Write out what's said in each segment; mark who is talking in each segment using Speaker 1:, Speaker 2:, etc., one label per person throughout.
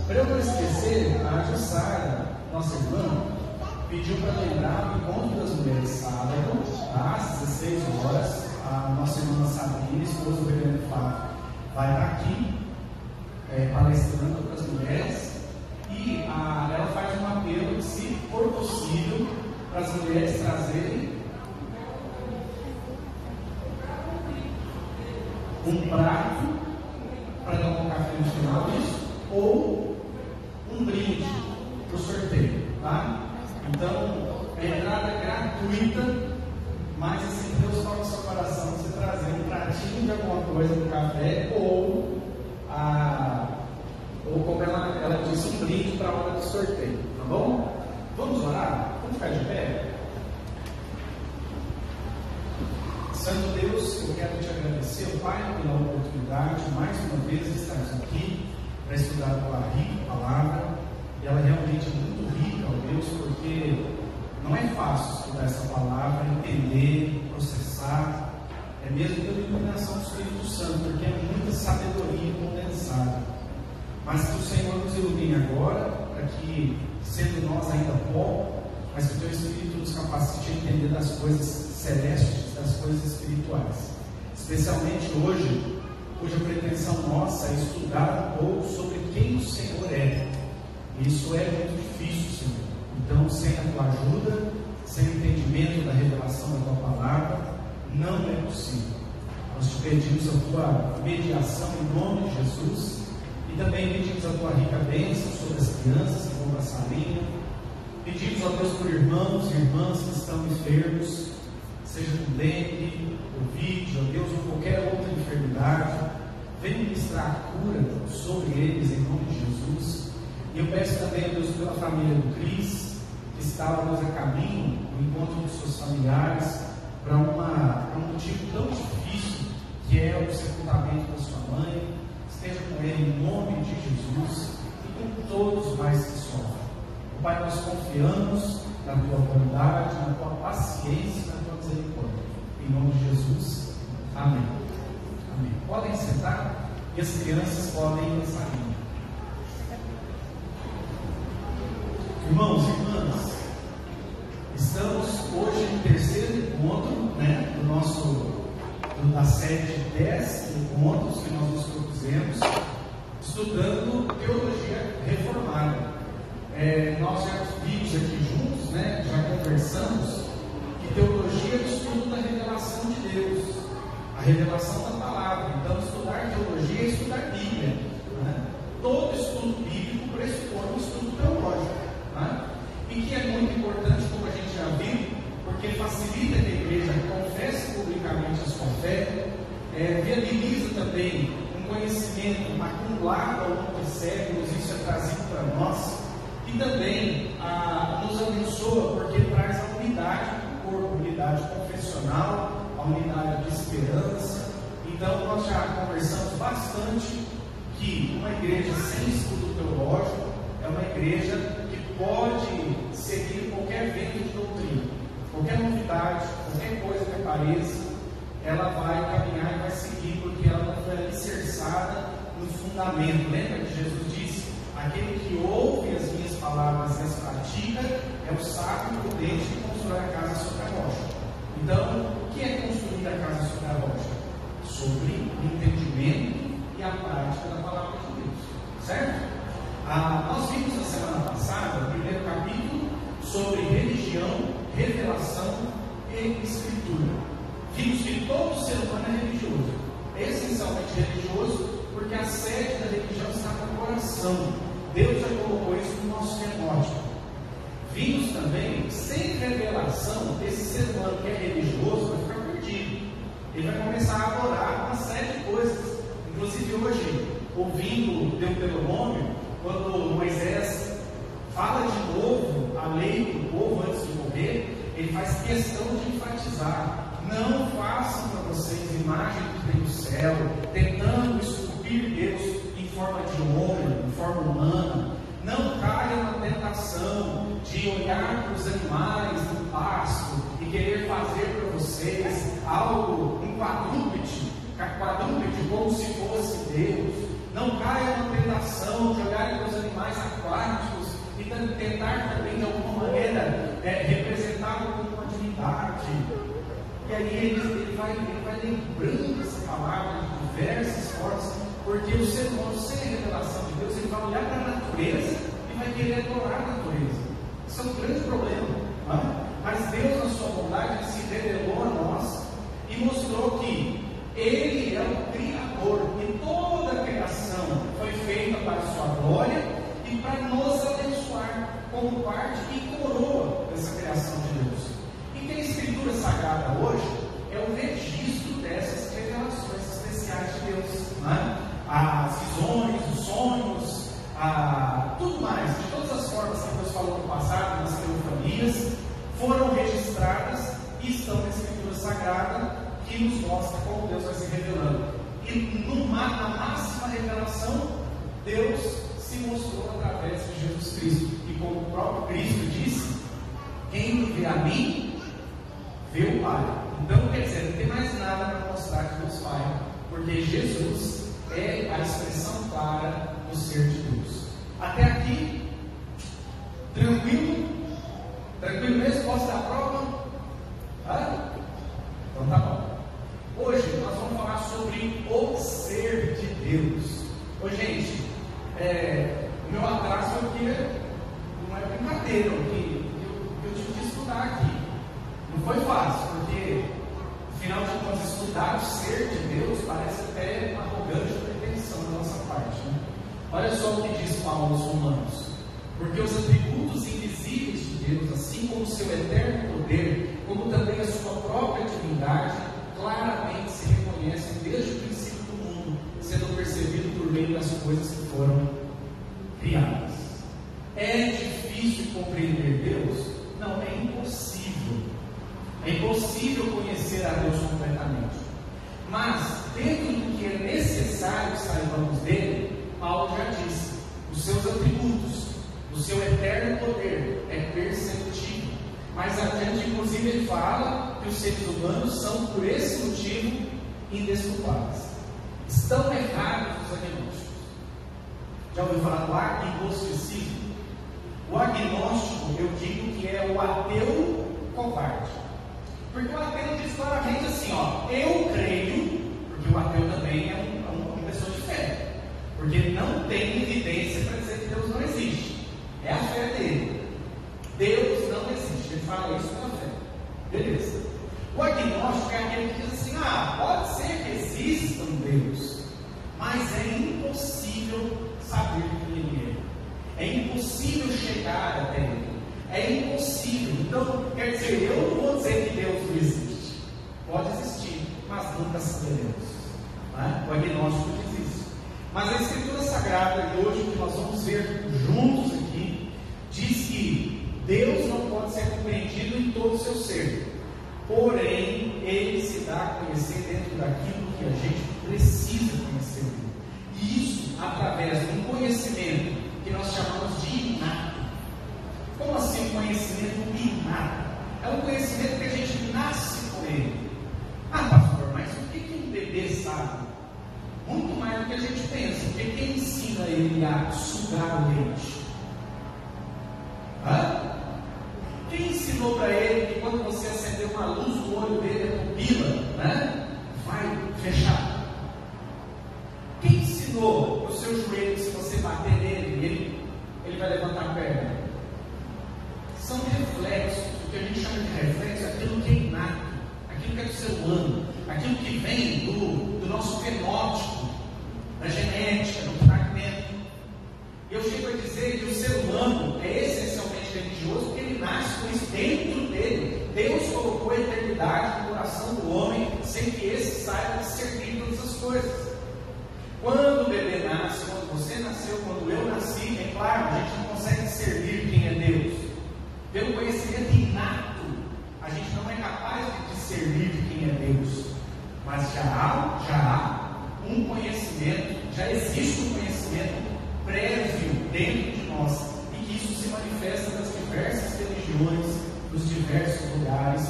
Speaker 1: Para eu não esquecer, a Jussara, nossa irmã, pediu para lembrar o encontro das mulheres sábado, às 16 horas. A nossa irmã Sabina, esposa do reverendo Fábio, vai estar aqui palestrando para as mulheres. E ela faz um apelo, se for possível, para as mulheres trazerem um prato para tomar um café no final disso, ou um brinde para o sorteio, tá? Então, a entrada é gratuita, mas assim, Deus toca o seu coração você trazer um pratinho de alguma coisa no café, ou como ela disse, um brinde para a hora do sorteio, tá bom? Vamos orar? Vamos ficar de pé? Santo Deus, eu quero te agradecer, Pai, pela oportunidade, mais uma vez, de estarmos aqui para estudar a tua rica palavra. E ela realmente é muito rica, ó Deus, porque não é fácil estudar essa palavra, entender, processar, é mesmo pela iluminação do Espírito Santo, porque é muita sabedoria condensada. Mas que o Senhor nos ilumine agora, para que, sendo nós ainda pó, mas que o teu Espírito nos capacite a entender das coisas celestes, das coisas espirituais. Especialmente hoje, cuja pretensão nossa é estudar um pouco sobre quem o Senhor é. Isso é muito difícil, Senhor. Então, sem a tua ajuda, sem o entendimento da revelação da tua palavra, não é possível. Nós te pedimos a tua mediação em nome de Jesus, e também pedimos a tua rica bênção sobre as crianças que vão para a salinha. Pedimos a Deus por irmãos e irmãs que estão enfermos, seja com dengue, Covid, ó Deus, ou qualquer outra enfermidade. Venha ministrar a cura sobre eles em nome de Jesus. E eu peço também a Deus pela família do Cris, que estava Deus a caminho no encontro dos seus familiares, para um motivo tão difícil que é o sepultamento da sua mãe. Esteja com ele em nome de Jesus e com todos mais que sofrem. Pai, nós confiamos na tua bondade, na tua paciência, na tua misericórdia. Em nome de Jesus. Amém. Amém. Podem sentar e as crianças podem ir nessa linha. Irmãos e irmãs, estamos hoje no terceiro encontro, da série de 10 encontros que nós nos propusemos, estudando teologia reformada. Nós já vimos aqui juntos, já conversamos, que teologia é o estudo da revelação de Deus, a revelação da palavra. Então, estudar teologia é estudar Bíblia. Todo estudo bíblico pressupõe um estudo teológico. E que é muito importante, como a gente já viu, porque facilita que a igreja confesse publicamente a sua fé, viabiliza também um conhecimento acumulado ao longo dos séculos, isso é trazido para nós, e também nos abençoa porque traz a unidade do corpo, a unidade confessional, a unidade de esperança. Então nós já conversamos bastante que uma igreja sem estudo teológico é uma igreja que pode seguir qualquer vento de doutrina, qualquer novidade, qualquer coisa que apareça, ela vai caminhar e vai seguir, porque ela não foi alicerçada no fundamento. Lembra que Jesus disse: aquele que ouve as minhas palavras e as pratica é o sábio e prudente que constrói a casa sobre a rocha. Então, o que é construir a casa sobre a rocha? Sobre o entendimento e a prática da palavra de Deus, certo? Nós vimos na semana passada o primeiro capítulo sobre religião, revelação e escritura. Vimos que todo ser humano é religioso, essencialmente religioso, porque a sede da religião está no coração. Deus já colocou isso no nosso fenótipo. Vimos também que sem revelação, esse ser humano que é religioso vai ficar perdido. Ele vai começar a adorar uma série de coisas. Inclusive hoje, ouvindo o Deuteronômio, quando Moisés fala de novo a lei do povo antes de morrer, ele faz questão de enfatizar: não façam para vocês imagem que tem no céu, tentando esculpir Deus em forma de homem, em forma humana. Não caiam na tentação de olhar para os animais do pasto e querer fazer para vocês algo, um quadrúpede, como se fosse Deus. Não caiam na tentação de olhar para os animais tentar também de alguma maneira representá-lo como uma divindade. E aí ele vai lembrando essa palavra de diversas formas, porque o ser humano, sem a revelação de Deus, ele vai olhar para a natureza e vai querer adorar a natureza. Isso é um grande problema, não é? Mas Deus, na sua bondade, se revelou a nós e mostrou que Ele é o Criador, e toda a criação foi feita para a sua glória e para nos abençoar como parte e coroa dessa criação de Deus. E que a Escritura Sagrada hoje é o registro dessas revelações especiais de Deus, não é? As visões, os sonhos, tudo mais, de todas as formas que Deus falou no passado, nas teofanias, foram registradas e estão na Escritura Sagrada, que nos mostra como Deus vai se revelando. E na máxima revelação, Deus se mostrou através de Jesus Cristo. E como o próprio Cristo disse: quem me vê a mim, vê o Pai. Então, quer dizer, não tem mais nada para mostrar que Deus Pai, porque Jesus é a expressão clara do ser de Deus. Até aqui, tranquilo? Tranquilo mesmo? Posso dar a prova? Então tá bom. Hoje nós vamos falar sobre o ser de Deus. Ô gente, o meu atraso é porque não é brincadeira, eu tive que estudar aqui. Não foi fácil, porque afinal de contas estudar o ser de Deus parece até uma arrogante pretensão da nossa parte, né? Olha só o que diz Paulo aos Romanos: porque os atributos invisíveis de Deus, assim como o seu eterno poder, como também a sua própria divindade, claramente se reconhecem desde o princípio do mundo, sendo percebido por meio das coisas que foram criadas. É difícil compreender Deus? Não, é impossível. É impossível conhecer a Deus completamente. Mas, dentro do que é necessário que saibamos dele, Paulo já disse: os seus atributos, o seu eterno poder é perceptível. Mais adiante, inclusive, ele fala que os seres humanos são, por esse motivo, indesculpáveis. Estão errados os agnósticos. Já ouviu falar do agnosticismo? O agnóstico, eu digo que é o ateu covarde. Porque o ateu diz claramente assim, eu creio, porque o ateu também é uma pessoa de fé, porque não tem evidência para dizer que Deus não existe. É a fé dele. Deus não existe. Ele fala isso com a fé. Beleza. O agnóstico é aquele que diz assim: pode ser que exista um Deus, mas é impossível saber quem ele é. É impossível chegar até ele. É impossível. Então, quer dizer, eu não vou dizer que Deus não existe. Pode existir, mas nunca saberemos. O agnóstico diz isso. Mas a Escritura Sagrada, e hoje o que nós vamos ver juntos aqui, diz que Deus não pode ser compreendido em todo o seu ser, porém Ele se dá a conhecer dentro daquilo que a gente precisa conhecer. E isso através de um conhecimento que nós chamamos de inato. Como assim um conhecimento inato? É um conhecimento que a gente nasce com ele. Pastor, mas o que um bebê sabe? Muito mais do que a gente pensa, porque quem ensina ele a sugar o leite? Quem ensinou para ele que quando você acender uma luz no olho dele, a pupila, vai fechar? Quem ensinou o seu joelho, se você bater nele, ele vai levantar a perna? São reflexos. O que a gente chama de reflexo é aquilo que é inato, aquilo que é do ser humano, aquilo que vem do nosso fenótipo, da genética, do fragmento. Eu chego a dizer que o ser humano é essencialmente religioso porque ele nasce com isso dentro dele. Deus colocou a eternidade no coração do homem sem que esse saiba discernir todas as coisas. Quando o bebê nasce, quando você nasceu, quando eu nasci, é claro, a gente não consegue discernir quem é Deus. Pelo conhecimento inato, a gente não é capaz de discernir de quem é Deus. Mas já há um conhecimento, já existe um conhecimento prévio dentro de nós, e que isso se manifesta nas diversas religiões, nos diversos lugares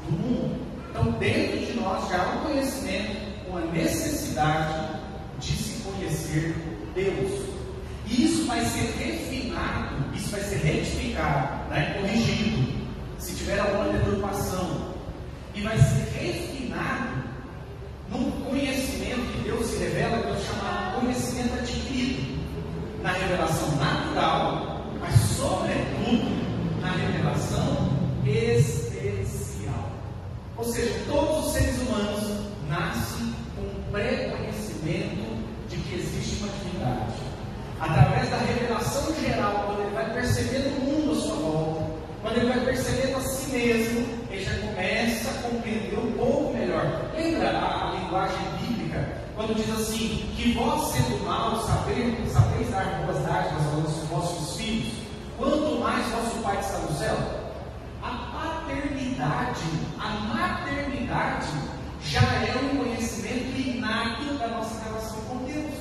Speaker 1: do mundo. Então, dentro de nós já há um conhecimento, uma necessidade de se conhecer Deus. E isso vai ser refinado, isso vai ser retificado, né? Corrigido, se tiver alguma deturpação. E vai ser refinado num conhecimento que Deus se revela, que é o chamado conhecimento adquirido, na revelação natural, mas sobretudo na revelação especial. Ou seja, todos os seres humanos nascem com um pré-conhecimento de que existe uma divindade. Através da revelação geral, quando ele vai percebendo o mundo à sua volta, quando ele vai percebendo a si mesmo, ele já começa a compreender um pouco melhor. Lembra a linguagem bíblica, quando diz assim, que vós sendo maus, sabeis dar boas dádivas aos vossos filhos, quanto mais vosso Pai que está no céu? A maternidade já é um conhecimento inato da nossa relação com Deus.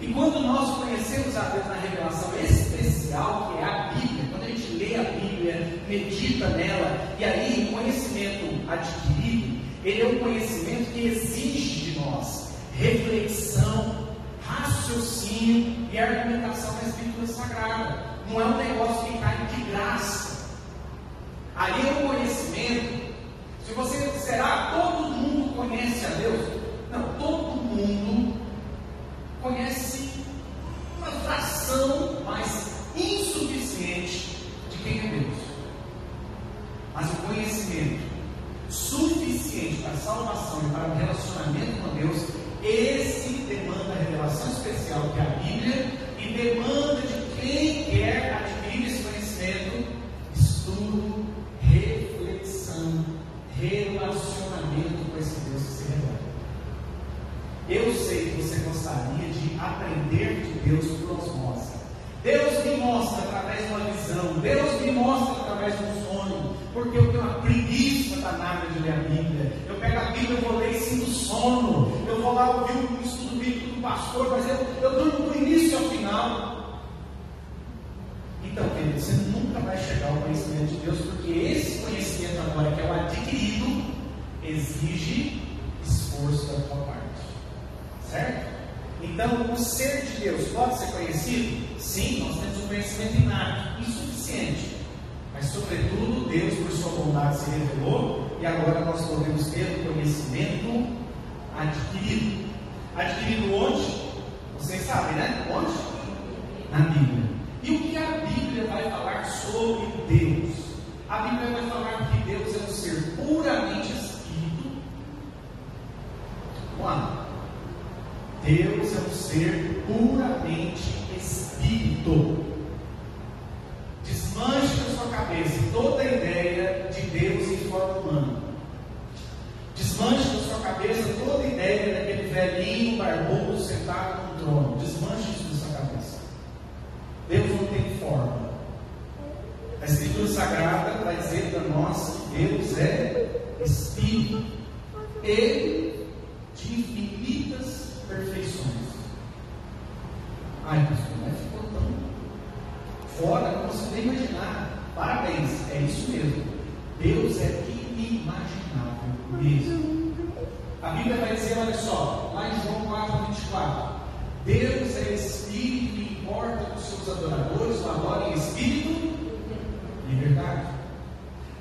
Speaker 1: E quando nós conhecemos a Deus na revelação especial, que é a Bíblia, quando a gente lê a Bíblia, medita nela, e aí o conhecimento adquirido, ele é um conhecimento que exige de nós reflexão, raciocínio e argumentação na Escritura Sagrada. Não é um negócio que cai de graça. Ali é um conhecimento. Se você disser, todo mundo conhece a Deus, não, todo mundo conhece uma fração mais insuficiente de quem é Deus. Mas o conhecimento suficiente para a salvação e para o relacionamento com Deus, esse demanda a revelação especial que é a Bíblia, e demanda de quem quer adquirir esse conhecimento, estudo, reflexão, relacionamento com esse Deus que se revela. Eu sei que você gostaria de aprender de Deus por osmose. Deus me mostra através de uma visão, Deus me mostra através de um sonho, porque eu tenho uma preguiça danada de ler a Bíblia. Eu pego a Bíblia, eu vou ler e sinto sono. Eu vou lá ouvir um estudo bíblico do pastor, mas eu durmo do início ao final. Então, querido, você nunca vai chegar ao conhecimento de Deus, porque esse conhecimento agora, que é o adquirido, exige esforço da tua parte. Certo? Então, o ser de Deus pode ser conhecido? Sim, nós temos um conhecimento inato, insuficiente. Mas, sobretudo, Deus, por sua bondade, se revelou, e agora nós podemos ter o conhecimento adquirido. Adquirido onde? Vocês sabem, né? Onde? Na Bíblia. E o que a Bíblia vai falar sobre Deus? A Bíblia vai falar que Deus é um ser puramente espírito. Vamos lá. Deus é um ser puramente espírito. Desmanche na sua cabeça toda a ideia de Deus em forma humana. Desmanche na sua cabeça toda a ideia daquele velhinho barbudo sentado no trono. Desmanche isso na sua cabeça. Deus não tem forma. A Escritura Sagrada vai dizer para nós que Deus é Espírito e de infinitas perfeições. Ai, pastor, mas ficou tão fora, não consigo nem imaginar. Parabéns, é isso mesmo. Deus é inimaginável mesmo. A Bíblia vai dizer, olha só, lá em João 4:24, Deus é Espírito e importa que os seus adoradores o adorem em Espírito e verdade.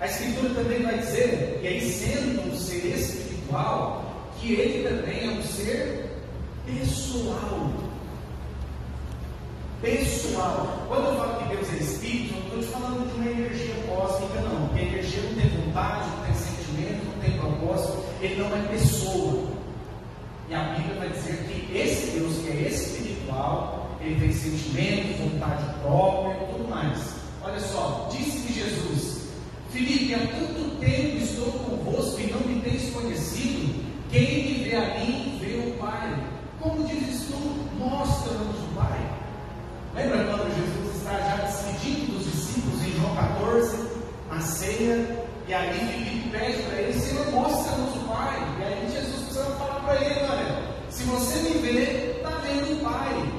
Speaker 1: A Escritura também vai dizer, e aí sendo um ser espiritual, que Ele também é um ser pessoal. Pessoal. Quando eu falo que Deus é Espírito, não estou te falando de uma energia cósmica, não. Porque a energia não tem vontade, não tem sentimento, não tem propósito. Ele não é pessoa. E a Bíblia vai dizer que esse Deus que é espiritual, Ele tem sentimento, vontade própria e tudo mais. Olha só, disse-me Jesus: Filipe, há tanto tempo estou convosco e não me tens conhecido. Quem me vê a mim, vê o Pai. Como dizes tu, mostra-nos o Pai. Lembra quando Jesus está já despedindo dos discípulos em João 14, na ceia, e aí Filipe pede para ele: Senhor, mostra-nos o Pai. E aí Jesus precisa falar para ele: olha, se você me vê, está vendo o Pai.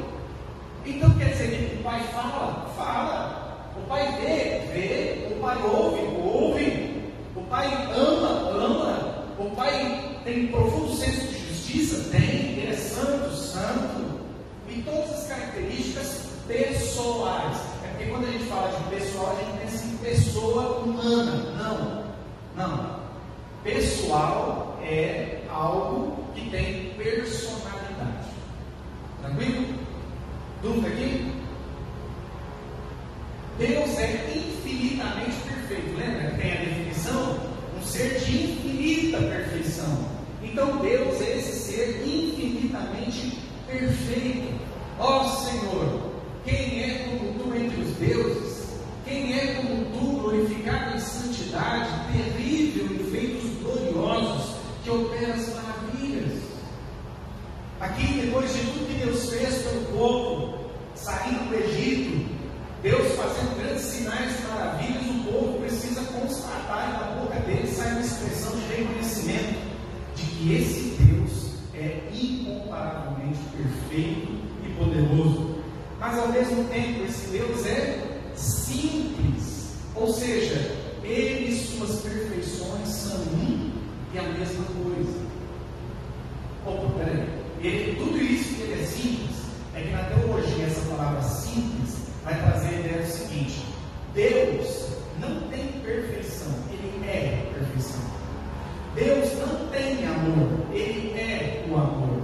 Speaker 1: Então quer dizer que o Pai fala? Fala. O Pai vê. O Pai ouve. O Pai ama. O Pai tem profundo senso de justiça? Tem. Ele é santo. E todas as características dúvida aqui? Deus é infinitamente perfeito. Lembra que tem a definição? Um ser de infinita perfeição. Então Deus é esse ser infinitamente perfeito. Ó Senhor, quem é como tu entre os deuses? Quem é como tu, glorificado em santidade, terrível em feitos gloriosos, que operas maravilhas? Aqui, depois de tudo que Deus fez pelo povo, saindo do Egito, Deus fazendo grandes sinais e maravilhas, o povo precisa constatar, e da boca dele sai uma expressão de reconhecimento de que esse Deus é incomparavelmente perfeito e poderoso. Mas ao mesmo tempo, esse Deus é simples, ou seja, ele e suas perfeições são um e a mesma coisa. Opa, peraí, tudo isso que ele é simples, é que na teologia essa palavra simples vai trazer a ideia do seguinte: Deus não tem perfeição, ele é perfeição. Deus não tem amor, ele é o amor.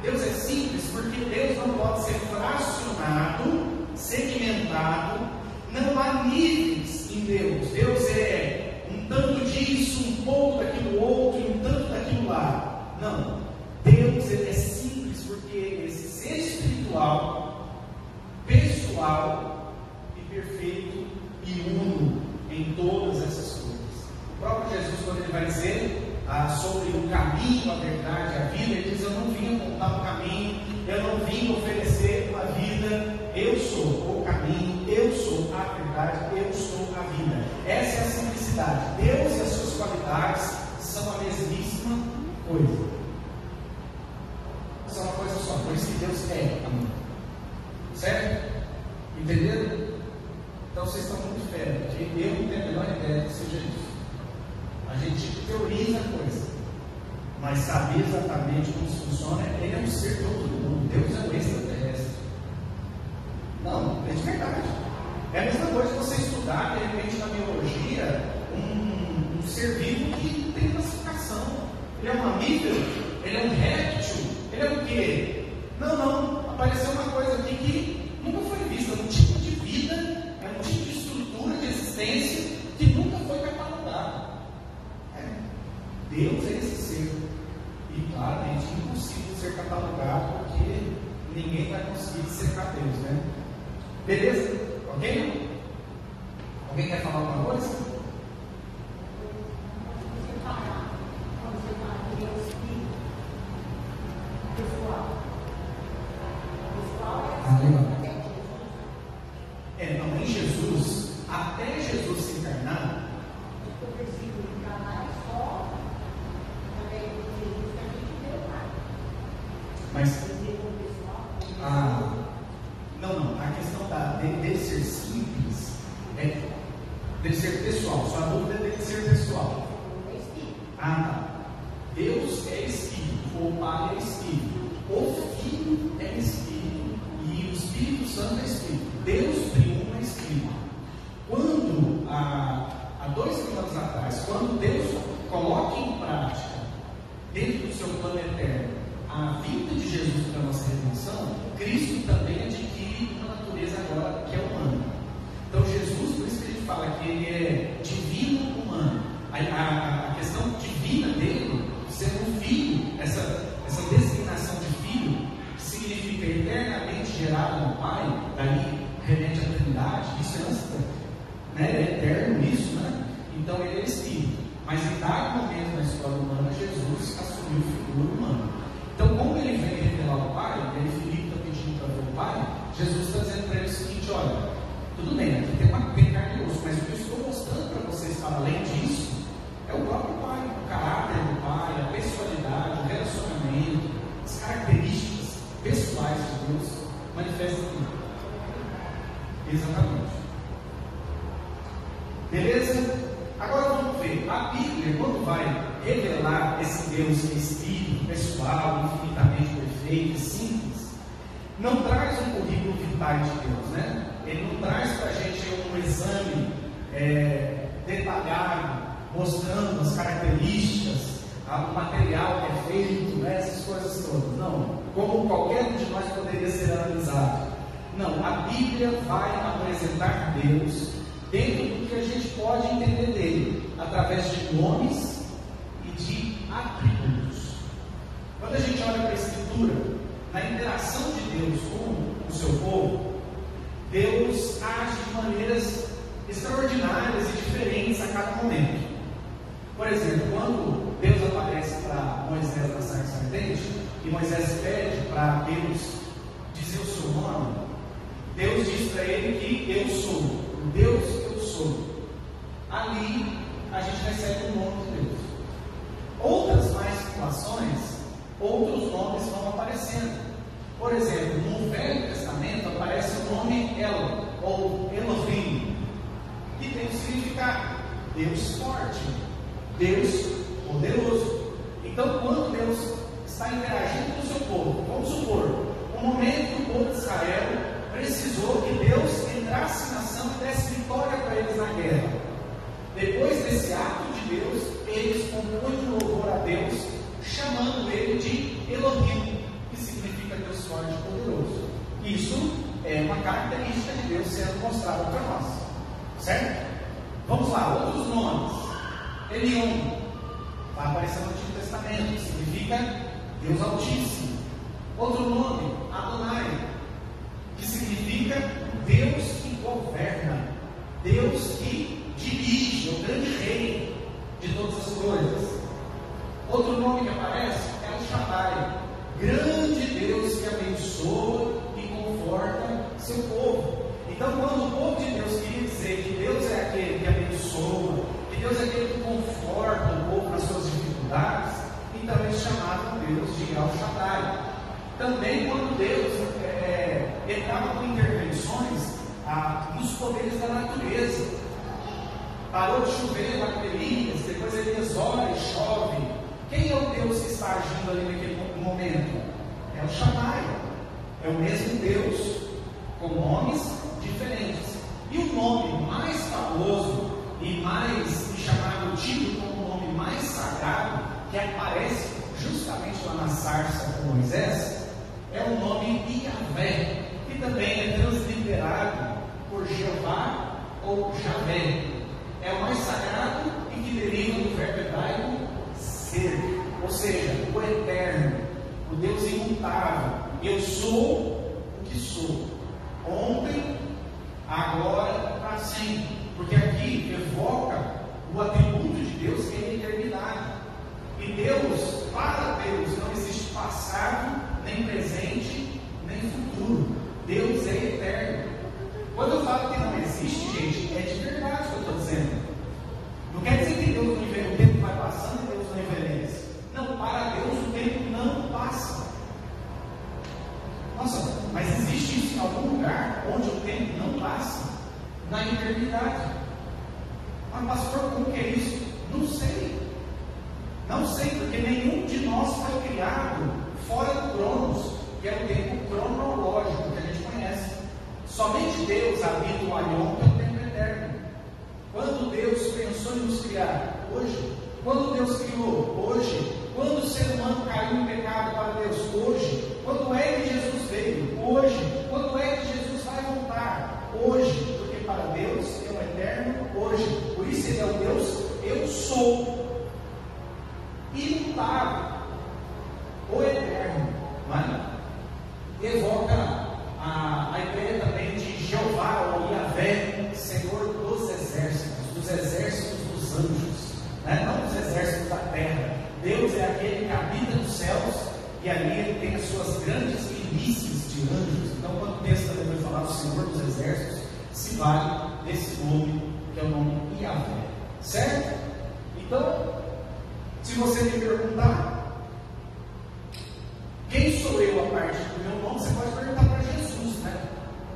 Speaker 1: Deus é simples porque Deus não pode ser fracionado, segmentado. Não há níveis em Deus. Deus é um tanto disso, um pouco daquilo outro, um tanto daquilo lá. Não. Deus ele é simples porque ele é esse ser espiritual, pessoal e perfeito e uno em todas essas coisas. O próprio Jesus, quando ele vai dizer sobre o caminho, a verdade, a vida, ele diz: eu não vim apontar o caminho, eu não vim oferecer uma vida, eu sou o caminho, eu sou a verdade, eu sou a vida. Essa é a simplicidade. Deus e as suas qualidades são a mesmíssima coisa. São uma coisa só, por isso que Deus é amor. Certo? Entenderam? Então vocês estão muito férias, porque eu não tenho a menor ideia que seja isso. A gente teoriza a coisa, mas saber exatamente como isso funciona. Ele é um ser todo mundo. Deus é um extraterrestre. Não, é de verdade. É a mesma coisa que você estudar, de repente, na biologia, um ser vivo que não tem classificação. Ele é um mamífero, ele é um réptil, ele é o quê? Não, apareceu uma coisa aqui que nunca foi vista, um tipo de vida, um tipo de estrutura de existência que nunca foi catalogado. Deus é esse ser, e claramente é impossível ser catalogado, porque ninguém vai conseguir cercar Deus, né? Beleza? Ok? Alguém quer falar alguma coisa? Não, em Jesus, até Jesus se encarnar, mas não, a questão dele ser simples é dele ser pessoal, só a dúvida é dele ser pessoal. Tá. Deus é Espírito, o Pai é Espírito, o Filho é Espírito e o Espírito Santo é Espírito. Deus triunfa é Espírito. Quando, há 2000 anos atrás, quando Deus coloca em prática, dentro do seu plano eterno, a vinda de Jesus para a nossa redenção, Cristo também adquire uma natureza agora que é humana. Então Jesus, por isso que a gente fala que ele é divino humano. A questão divina dele, sendo um filho, essa designação de filho, que significa eternamente gerado no Pai, daí remete à Trindade, isso é antes, né? É eterno isso, né? Então ele é Espírito. Mas em dado momento na história humana, Jesus assumiu figura humana. Então, como ele vem revelar o Pai, ele Filipe está pedindo para ver o Pai, Jesus está dizendo para ele o seguinte: olha, tudo bem, aqui tem carne e osso, mas o que eu estou mostrando para vocês, para além disso, é o próprio Pai, o caráter do Pai, a pessoalidade, o relacionamento, as características pessoais de Deus manifestam aqui. Exatamente. Beleza? Agora vamos ver, a Bíblia, quando vai revelar esse Deus que é Espírito, pessoal, infinitamente perfeito e simples, não traz um currículo vitae de Deus, né? Ele não traz para a gente um exame detalhado, mostrando as características, o material que é feito, né? Essas coisas todas. Não, como qualquer um de nós poderia ser analisado. Não, a Bíblia vai apresentar Deus dentro do que a gente pode entender dele, através de nomes e de atributos. Quando a gente olha para a Escritura, na interação de Deus com o seu povo, Deus age de maneiras extraordinárias e diferentes a cada momento. Por exemplo, quando Deus aparece para Moisés na sarça ardente, e Moisés pede para Deus dizer o seu nome, Deus diz para ele que eu sou, o Deus eu sou. Ali a gente recebe o nome de Deus. Outras mais situações, outros nomes vão aparecendo. Por exemplo, no Velho Testamento aparece o nome El, ou Elohim, que tem o significado Deus forte, Deus poderoso. Então, quando Deus está interagindo com o seu povo, vamos supor, um momento que o povo de Israel precisou que Deus entrasse na ação e desse vitória para eles na guerra. Depois desse ato de Deus, eles compõem um louvor a Deus, chamando ele de Elohim, que significa Deus forte e poderoso. Isso é uma característica de Deus sendo mostrada para nós, certo? Vamos lá, outros nomes. Elion vai aparecer no Antigo Testamento, que significa Deus Altíssimo. Outro nome, Adonai, que significa Deus que governa, Deus que dirige, o grande rei de todas as coisas. Outro nome que aparece é o Shaddai, grande Deus que abençoa e conforta seu povo. Então, quando o povo de Deus queria dizer que Deus é aquele que abençoa, que Deus é aquele que conforta o povo nas suas dificuldades, então eles chamavam Deus de El Shaddai. Também quando Deus entrava com intervenções nos poderes da natureza, parou de chover lá em Elias, depois Elias ora e chove. Quem é o Deus que está agindo ali naquele momento? É o Shaddai, é o mesmo Deus, com nomes diferentes. E o nome mais famoso e mais chamado, tido como o nome mais sagrado, que aparece justamente lá na sarça com Moisés, é o nome Yahvé, que também é transliterado por Jeová ou Javé. É o mais sagrado e que deriva do verbo hebraico ser, ou seja, o eterno, o Deus imutável. Eu sou o que sou, ontem, agora, para sempre. Porque aqui evoca o atributo de Deus, que é a eternidade. E Deus, para Deus, não existe passado, nem presente, nem futuro. Deus é eterno. Quando eu falo que não existe, gente, é de verdade o que eu estou dizendo. Não quer dizer que Deus não envelhece, o tempo vai passando e Deus não envelhece. Não, para Deus o tempo não passa. Nossa, mas existe isso em algum lugar onde o tempo não passa? Na eternidade. Mas pastor, como que é isso? Não sei. Não sei, porque nenhum de nós foi criado fora do Cronos, que é o tempo cronológico que a gente conhece. Somente Deus habita o Aion, que é o tempo eterno. Quando Deus pensou em nos criar? Hoje. Quando Deus criou? Hoje. Quando o ser humano caiu em pecado para Deus? Hoje. Quando é que Jesus veio? Hoje. Quando é que Jesus vai voltar? Hoje. Porque para Deus é o eterno hoje. Por isso ele é o Deus eu sou. Imutável, o eterno, não é? Evoca a ideia também de Jeová ou Yahvé, Senhor dos exércitos dos anjos, né? Não dos exércitos da terra. Deus é aquele que habita nos céus e ali ele tem as suas grandes milícias de anjos. Então, quando o texto também vai falar do Senhor dos exércitos, se vale desse nome, que é o nome Yahvé, certo? Então, se você me perguntar quem sou eu a partir do meu nome, você pode perguntar para Jesus, né?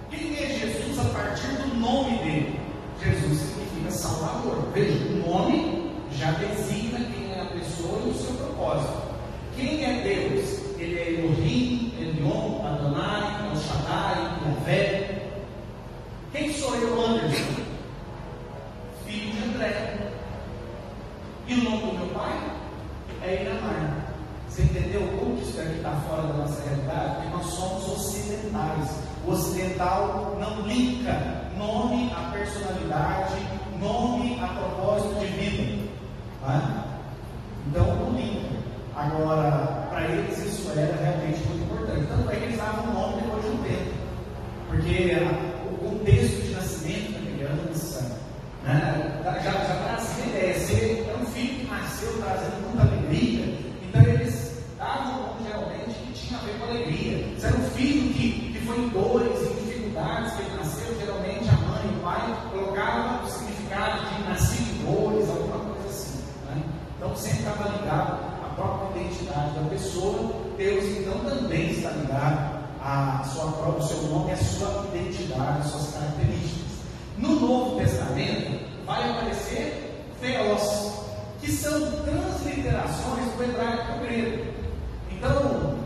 Speaker 1: Quem é Jesus a partir do nome dele? Jesus significa Salvador. Veja, o nome já designa quem é a pessoa e o seu propósito. Quem é Deus? Ele é Elohim, Elion, Adonai, El Shaddai, Yahvé. Quem sou eu, Anderson? Filho de André. E o nome do meu pai é Iramar. Você entendeu como isso daqui está fora da nossa realidade? Porque nós somos ocidentais. O Ocidente ocidental não linka nome à personalidade, nome a propósito divino. Tá? Então não linka. Agora, para eles isso era realmente muito importante. Tanto é que eles davam o nome depois de um tempo. Porque o contexto de nascimento da criança, né, já trazia a ideia. É um filho que nasceu trazendo muita alegria. Então eles davam o nome geralmente que tinha a ver com alegria. Se era um filho que foi em dores, em dificuldades, que ele nasceu, geralmente a mãe e o pai colocavam o significado de nascer em dores, alguma coisa assim. Né? Então sempre estava ligado à própria identidade da pessoa. Deus então também está ligado ao seu nome, à sua identidade, às suas características. No Novo Testamento vai aparecer Theos, que são transliterações do hebraico para o grego. Então,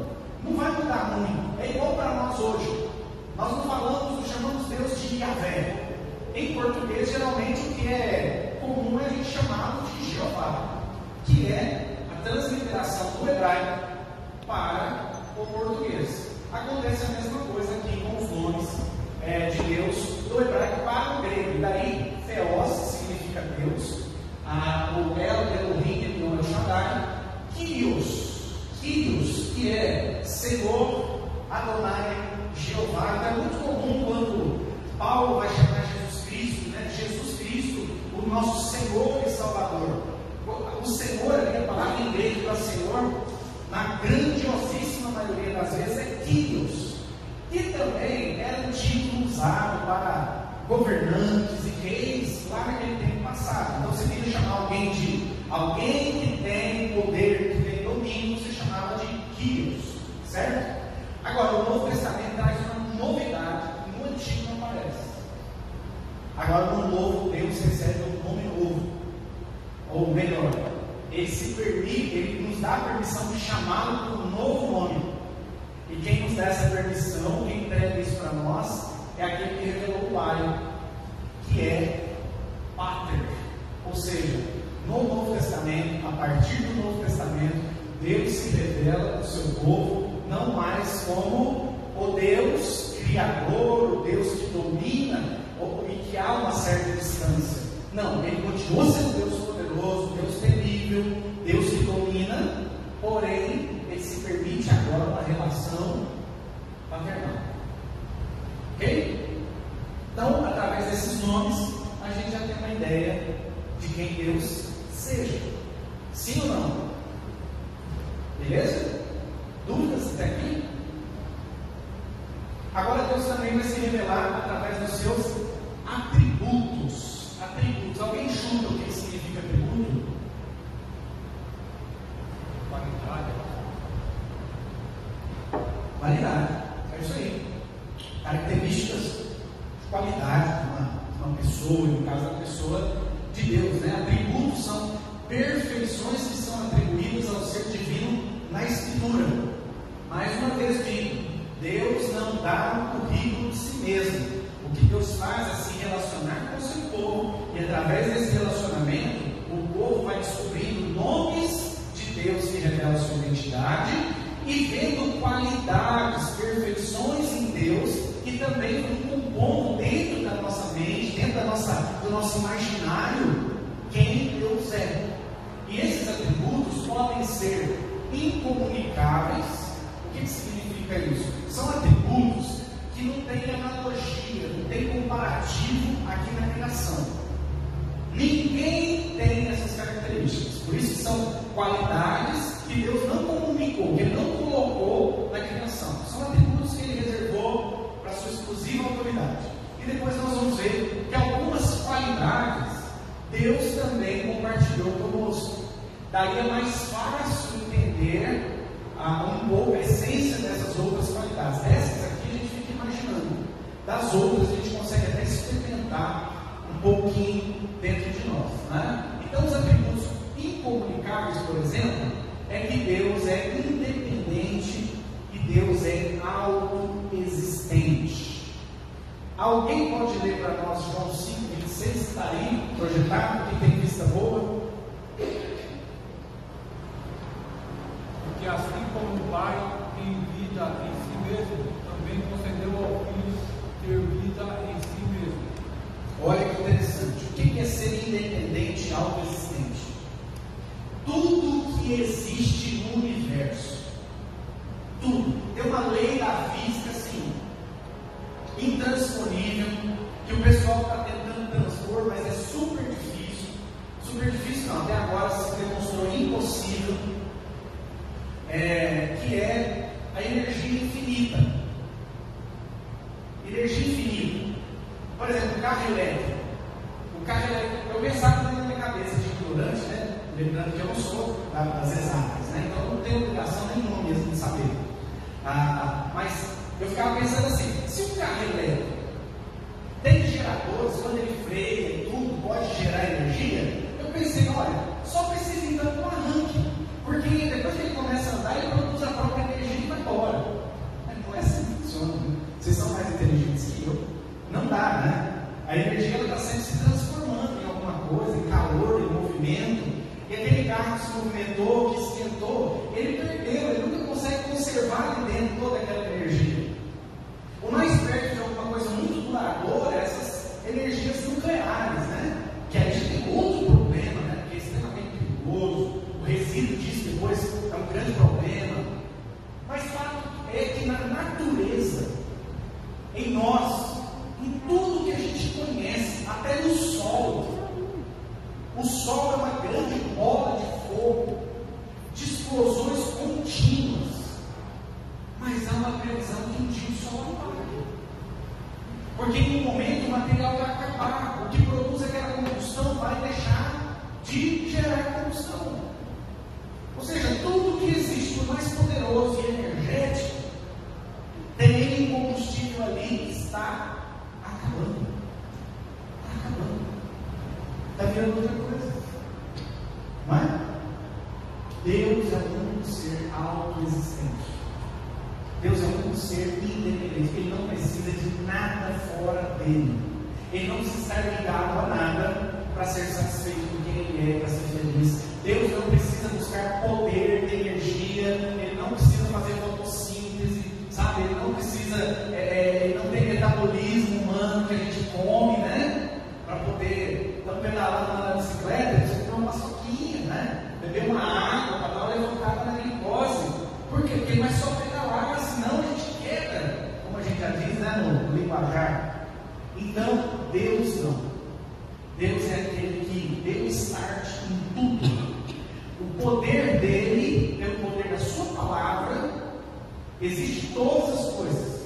Speaker 1: não vai mudar muito. É igual para nós hoje. Nós não chamamos Deus de Yahvé. Em português, geralmente, o que é comum é a gente chamá-lo de Jeová, que é a transliteração do hebraico para o português. Acontece a mesma coisa aqui com os nomes de Deus do hebraico para o grego. E daí, Theos significa Deus, o Elohim, El Shaddai, Kyrios, que é Senhor, Adonai, Jeová. Então é muito comum quando Paulo vai chamar Jesus Cristo, né? Jesus Cristo, o nosso Senhor e Salvador. O Senhor, a palavra em grego para Senhor, na grandiosíssima maioria das vezes, é Kyrios, que também era um título usado para governantes e reis lá naquele tempo passado. Então você queria chamar alguém que tem poder, que tem domínio, você chamava de Kyrios, certo? Agora o Novo Testamento traz uma novidade, no Antigo não aparece. Agora no Novo Deus recebe um nome novo, ou melhor, ele nos dá a permissão de chamá-lo por um novo nome. E quem nos dá essa permissão, quem entrega isso para nós, é aquele que revelou o Pai, que é Pater. Ou seja, no Novo Testamento, a partir do Novo Testamento, Deus se revela ao seu povo, não mais como o Deus Criador, o Deus que domina, e que há uma certa distância. Não, Ele continua sendo Deus poderoso, Deus terrível, Deus que domina, porém, Ele se permite agora uma relação paternal. Ok? Então, através desses nomes, a gente já tem uma ideia de quem Deus seja. Sim ou não? Beleza? Dúvidas até aqui? Agora Deus também vai se revelar através dos seus atributos. Atributos. Alguém chuta o que significa atributo? Qualidade. É isso aí. Características de qualidade de uma pessoa, no caso da pessoa de Deus, né? Atributos são perfeições que são atribuídas ao ser divino na Escritura. Mais uma vez digo, Deus não dá um currículo de si mesmo. O que Deus faz é se relacionar com o seu povo, e através desse relacionamento, o povo vai descobrindo nomes de Deus que revelam sua identidade e vendo qualidades, perfeições em Deus, que também vão compondo dentro da nossa mente, dentro do nosso imaginário, quem Deus é. E esses atributos podem ser incomunicáveis. O que significa isso? São atributos que não tem analogia, não tem comparativo aqui na criação. Ninguém tem essas características. Por isso são qualidades que Deus não comunicou, que Ele não colocou na criação. São atributos que Ele reservou para sua exclusiva autoridade. E depois nós vamos ver que algumas qualidades Deus também compartilhou conosco. Daí é mais fácil entender um pouco a essência dessas outras qualidades. Essas aqui a gente fica imaginando. Das outras a gente consegue até experimentar um pouquinho dentro de nós, né? Então os atributos incomunicáveis, por exemplo, é que Deus é independente e Deus é autoexistente. Alguém pode ler para nós João 5,26? Está aí projetado, quem tem vista boa?
Speaker 2: Porque assim como o Pai tem vida em si mesmo, também concedeu ao Filho
Speaker 1: energia infinita. Por exemplo, o carro elétrico. O carro elétrico, eu pensava na minha cabeça de ignorante, né? Lembrando que eu não sou das exatas, né? Então eu não tenho obrigação nenhuma mesmo de saber. Mas eu ficava pensando assim: se o carro elétrico tem geradores, quando ele freia e tudo, pode gerar energia, eu pensei, olha, só precisa então de um arranque, porque depois que ele começa a andar, ele produz a própria energia e vai embora. Não é assim que funciona, né? Vocês são mais inteligentes que eu. Não dá, né? A energia está sempre se transformando em alguma coisa, em calor, em movimento. E aquele carro que se movimentou, que esquentou, ele perdeu, ele nunca consegue conservar ali dentro toda aquela energia. O mais perto de alguma coisa muito duradoura é essas energias nucleares, né? Que aí já tem outro problema, né? Que é extremamente perigoso. O resíduo disso depois é um grande problema. Mas fato é que na natureza, em nós, em tudo que a gente conhece, até no sol, o sol é uma grande bola de fogo, de explosões contínuas. Mas há uma previsão que um dia o sol vai parar. Porque em um momento o material vai acabar, o que produz aquela combustão vai deixar de gerar combustão. Ou seja, tudo que existe, por mais poderoso e energético, tem combustível ali, está acabando. Está acabando. Está virando outra coisa. Não é? Deus é o único ser autoexistente. Deus é o único ser independente. Ele não precisa de nada fora dele. Ele não precisa estar ligado a nada para ser satisfeito com quem ele é, para ser feliz. Deus não precisa buscar poder de energia. Ele não precisa fazer fotossíntese, sabe? Ele não precisa, ele não tem metabolismo humano que a gente come, né? Para poder estar pedalando na bicicleta, você tem uma paçoquinha, né? Beber uma água para dar uma levantada na glicose. Por quê? Porque não é só pedalar, senão a gente quebra, como a gente já diz, né, no linguajar. Então, Deus não. Deus é aquele que deu start em tudo. O poder dele, pelo poder da sua palavra, existe todas as coisas.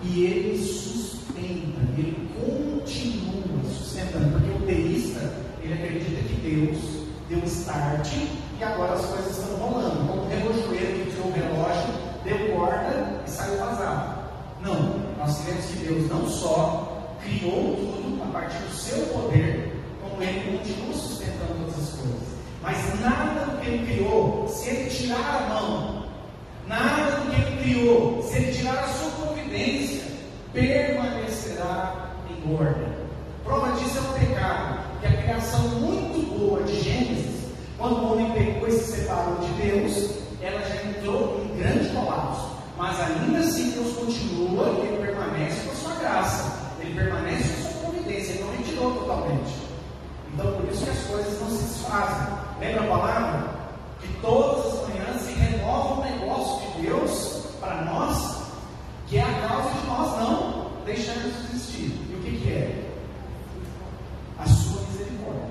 Speaker 1: E ele sustenta, ele continua sustentando, porque o teísta, ele acredita que Deus deu start e agora as coisas estão rolando, como o relojoeiro que tirou o relógio, deu corda e saiu vazado. Não, nós queremos que Deus não só criou tudo a partir do seu poder, como ele continua sustentando todas as coisas. Mas nada do que ele criou, se ele tirar a mão, nada do que ele criou, se ele tirar a sua providência, permanecerá em ordem. Prova disso é o pecado, que a criação muito boa de Gênesis, quando o homem pecou e se separou de Deus, ela já entrou em grande colapso. Mas ainda assim Deus continua e ele permanece com a sua graça, ele permanece com a sua providência, ele não retirou totalmente. Então por isso que as coisas não se desfazem. Lembra a palavra? Que todas as manhãs se renova o negócio de Deus para nós, que é a causa de nós não deixarmos de existir. E o que é? A sua misericórdia.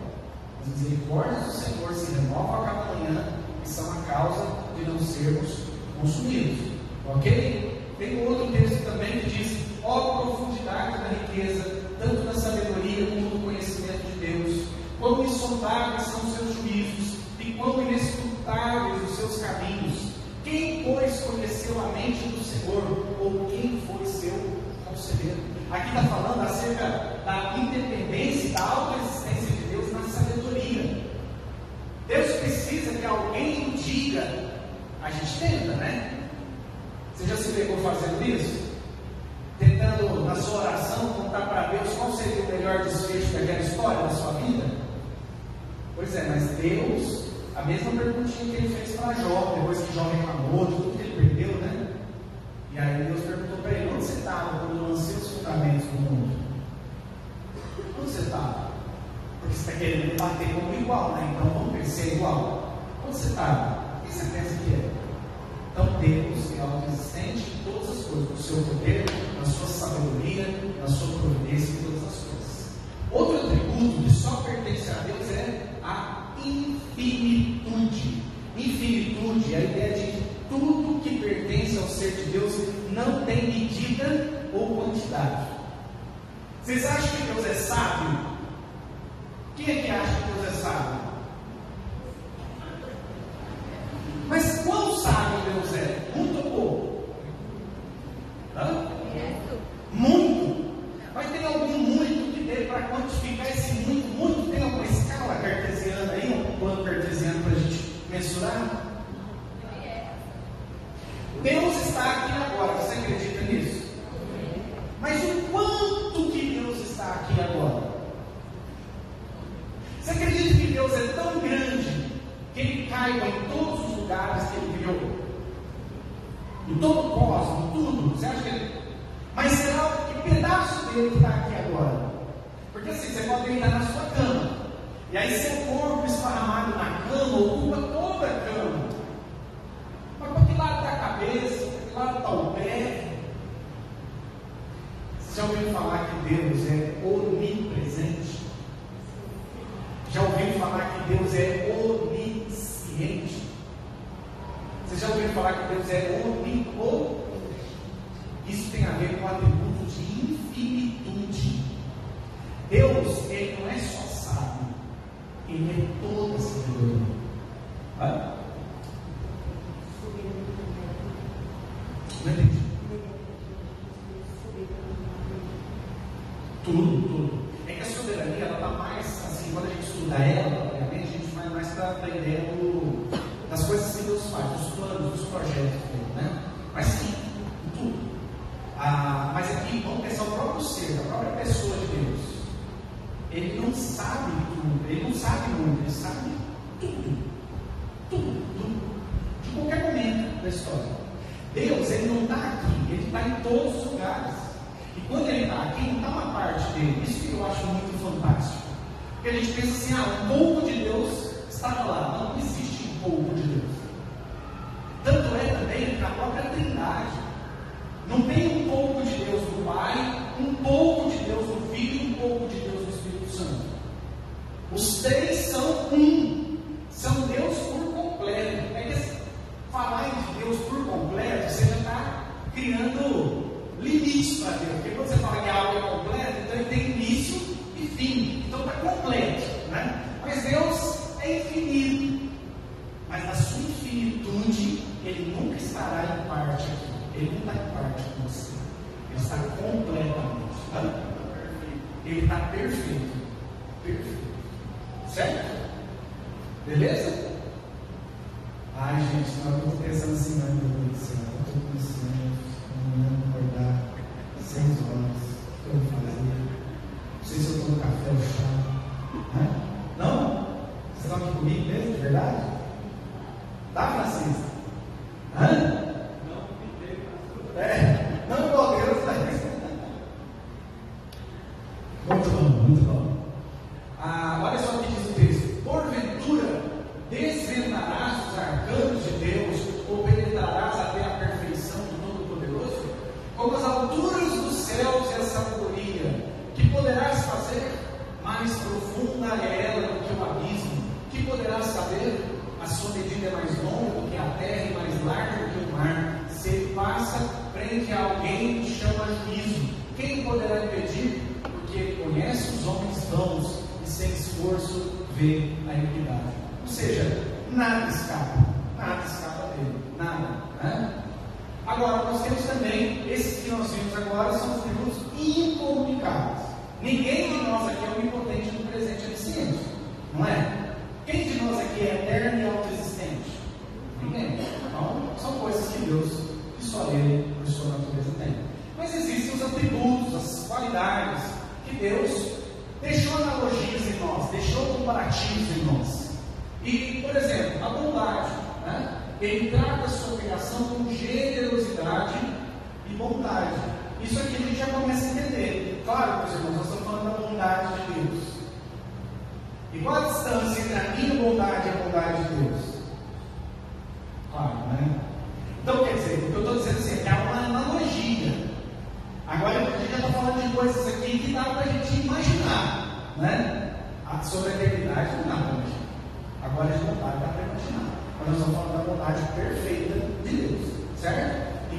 Speaker 1: As misericórdias do Senhor se renovam a cada manhã e são a causa de não sermos consumidos. Ok? Tem outro texto também que diz: ó profundidade da riqueza, tanto da sabedoria como do conhecimento de Deus, quão insondáveis são os seus juízos e quão inescrutáveis os seus caminhos. Quem, pois, conheceu a mente do Senhor, ou quem foi seu conselheiro? Aqui está falando acerca da independência e da autoexistência de Deus na sabedoria. Deus precisa que alguém diga. A gente tenta, né? Você já se pegou fazendo isso? Tentando, na sua oração, contar para Deus qual seria o melhor desfecho daquela história da sua vida? Pois é, mas Deus, a mesma perguntinha que ele fez para Jó, depois que Jó reclamou de tudo que ele perdeu, né? E aí Deus perguntou para ele: onde você estava quando eu lancei os fundamentos do mundo? Onde você estava? Porque você está querendo bater como igual, né? Então vamos ser igual. Onde você estava? O que você pensa que é? Então Deus é autoexistente em todas as coisas, no seu poder, na sua sabedoria, na sua providência em todas as coisas. Outro atributo que só pertence a Deus é a infinitude. Infinitude é a ideia de tudo que pertence ao ser de Deus não tem medida ou quantidade. Vocês acham que Deus é sábio? Quem é que acha que Deus é sábio? Mas quão sábio Deus é? Muito ou pouco? Hã? Muito. Mas tem algum muito que dê para quantificar esse muito? Muito tem alguma escala cartesiana aí, um plano cartesiano para a gente mensurar? Deus está aqui agora, você acredita nisso? Mas o quanto que Deus está aqui agora? Você acredita que Deus é tão grande que Ele caiba em todos os lugares que Ele criou? Em todo o cosmos, em tudo? Você acha que Ele... Mas será que pedaço dele está aqui agora? Porque assim, você pode deitar na sua cama, e aí seu corpo esparramado na cama ocupa toda a cama. Mas para que lado está a cabeça? Para que lado está o pé? Você já ouviu falar que Deus é onipresente? Já ouviu falar que Deus é onisciente? Você já ouviu falar que Deus é onipotente? Isso tem a ver com o atributo de infinitude. Deus, Ele não é só sábio, Ele é toda sabedoria. Não entendi. Tudo. É que a soberania, ela está mais, assim, quando a gente estuda ela, obviamente, a gente vai mais para aprender das coisas que Deus faz, dos planos, dos projetos dele, né? Mas sim, tudo. Mas aqui, vamos pensar o próprio ser, a própria pessoa de Deus. Ele não sabe tudo, ele não sabe muito, ele sabe tudo, de qualquer momento da história. Deus, Ele não está aqui, Ele está em todos os lugares. E quando Ele está aqui, não está uma parte dele. Isso que eu acho muito fantástico. Porque a gente pensa assim, um pouco de Deus estava lá. Não existe um pouco de Deus. Tanto é também na própria Trindade. Não tem um pouco de Deus no Pai, um pouco de Deus no Filho e um pouco de Deus no Espírito Santo. Os três são um. São Deus por completo. É que falar de Deus por completo, você já está criando limites para Deus. Porque quando você fala que algo é completo, então ele tem início e fim. Então está completo, né? Mas Deus é infinito. Mas na sua infinitude, Ele nunca estará em parte aqui. Ele não está em parte com você. Ele está completamente. Tá? Ele está perfeito. Perfeito. Certo? Beleza? Ai, gente, eu estou pensando assim, meu Deus do céu. Eu estou pensando, amanhã acordar 6 horas. O que eu vou fazer? Não sei se eu estou no café ou chá. Não? Vocês estão aqui comigo mesmo, de verdade? Tá, Francisco? Não, igual Deus, mas... Muito bom. Olha só o que diz o texto. Porventura, desvendarás os arcanos de Deus, ou penetrarás até a perfeição do Todo-Poderoso? Como as alturas dos céus e a sabedoria, que poderás fazer? Mais profunda é ela do que o abismo. Que poderás saber? A sua medida é mais longa do que a terra e mais larga do que o mar. Se ele passa, prende a alguém e chama a juízo. Quem poderá impedir? Porque ele conhece os homens vãos e sem esforço vê a iniquidade. Ou seja, nada escapa dele, nada, né? Agora, nós temos também, esses que nós vimos agora, são os tributos incomunicáveis. Ninguém de nós aqui é onipotente no presente e onisciente, não é? Quem de nós aqui é eterno e autoexistente? Ninguém. Então, são coisas que Deus, que só Ele, por sua natureza, tem. Mas existem os atributos, as qualidades, que Deus deixou analogias em nós, deixou comparativos em nós. E, por exemplo, a bondade, né? Ele trata a sua criação com generosidade e bondade. Isso aqui a gente já começa a entender. Claro, meus irmãos, nós estamos falando da bondade de Deus. E qual a distância entre a minha bondade e a bondade de Deus? Claro, né? Então, quer dizer, o que eu estou dizendo assim, é uma analogia. Agora, a gente já está falando de coisas aqui que dá para a gente imaginar, né? Sobre a eternidade não dá para imaginar. Agora, de bondade dá para imaginar. Mas nós estamos falando da bondade perfeita de Deus, certo? E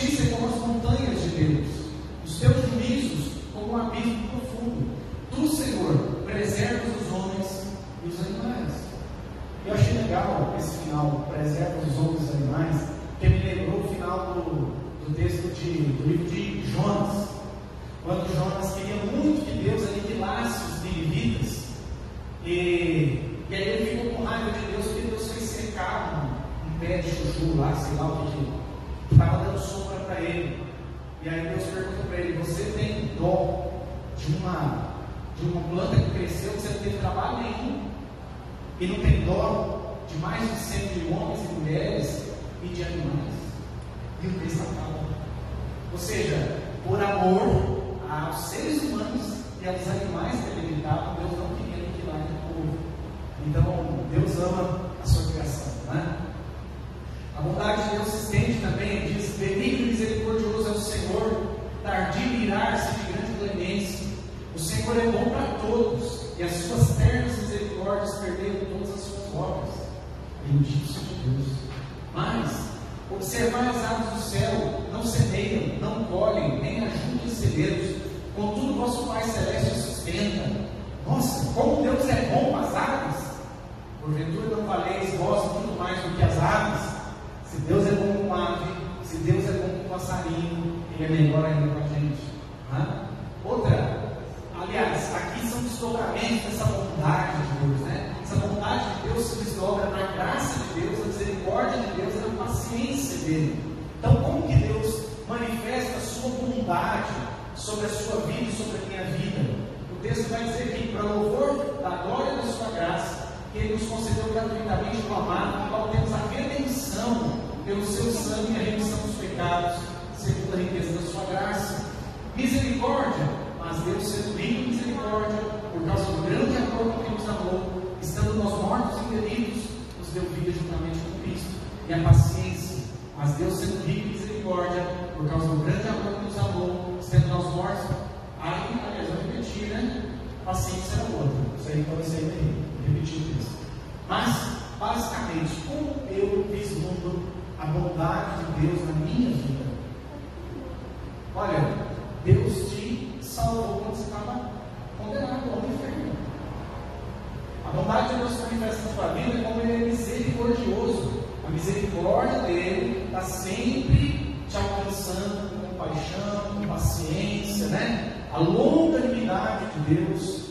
Speaker 1: justiça é como as montanhas de Deus, os teus juízos como um abismo profundo. Tu, Senhor, preservas os homens e os animais. Eu achei legal esse final, preserva os homens e os animais, porque me lembrou o final do texto do livro de Jonas, quando Jonas queria muito que Deus aniquilasse os ninivitas, e aí ele ficou com raiva de Deus, porque Deus fez secar um pé de chuchu lá, sei lá o que estava dando sombra para ele. E aí Deus pergunta para ele: você tem dó de uma planta que cresceu, que você não teve trabalho nenhum, e não tem dó de mais de 100 mil homens e mulheres e de animais? E o texto acaba. Ou seja, por amor aos seres humanos e aos animais que ele habitava, Deus não queria aniquilar o povo. Então, Deus ama a sua criação, né? A bondade de Deus se estende também, diz: benigno e misericordioso é o Senhor, tardio em irar-se de grande clemência. O Senhor é bom para todos, e as suas ternas misericórdias perderam todas as suas obras. Bendito seja Deus. Mas, observai as aves do céu, não semeiam, não colhem, nem ajuntam em celeiros, contudo vosso Pai Celeste os sustenta. Nossa, como Deus é bom com as aves! Porventura não valeis vós muito mais do que as aves? Se Deus é bom com ave, se Deus é bom com passarinho, Ele é melhor ainda com a gente. Outra, aliás, aqui são desdobramentos dessa bondade de Deus, né? Essa bondade de Deus se desdobra na graça de Deus, na misericórdia de Deus, na paciência dele. Então, como que Deus manifesta a sua bondade sobre a sua vida e sobre a minha vida? O texto vai dizer que, para louvor da glória da sua graça, que Ele nos concedeu gratuitamente no amado, no qual temos a redenção pelo seu sangue e a remissão dos pecados, segundo a riqueza da sua graça. Misericórdia, mas Deus, sendo rico em misericórdia, por causa do grande amor com que nos amou, estando nós mortos e feridos, nos deu vida juntamente com Cristo. E a paciência, mas Deus, sendo rico em misericórdia, por causa do grande amor que nos amou, estando nós mortos, aliás, eu repeti, né? Paciência era outra. Isso aí pode ser repetido isso. Mas, basicamente, como eu vislumbro a bondade de Deus na minha vida? Olha, Deus te salvou quando você estava condenado ao inferno. A bondade de Deus se manifesta na sua vida como Ele é misericordioso. A misericórdia dele está sempre te alcançando com compaixão, com paciência, né? A longanimidade de Deus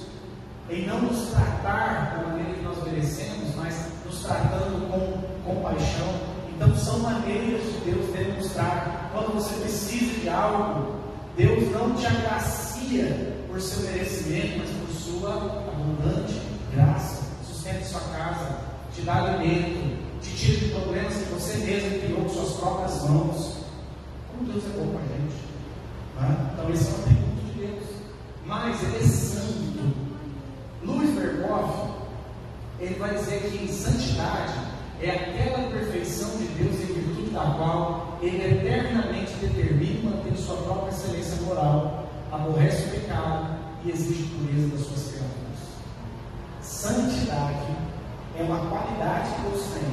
Speaker 1: em não nos tratar da maneira que nós merecemos, mas nos tratando com compaixão. Então são maneiras de Deus demonstrar. Quando você precisa de algo, Deus não te agracia por seu merecimento, mas por sua abundante graça. Sustenta sua casa, te dá alimento, te tira de problemas que você mesmo criou com suas próprias mãos. Como Deus é bom com a gente. Então esse é um atributo de Deus. Mas Ele é santo. Luiz Bergoff, ele vai dizer que em santidade é aquela perfeição de Deus em virtude da qual Ele eternamente determina manter sua própria excelência moral, aborrece o pecado e exige pureza das suas criaturas. Santidade é uma qualidade que Deus tem,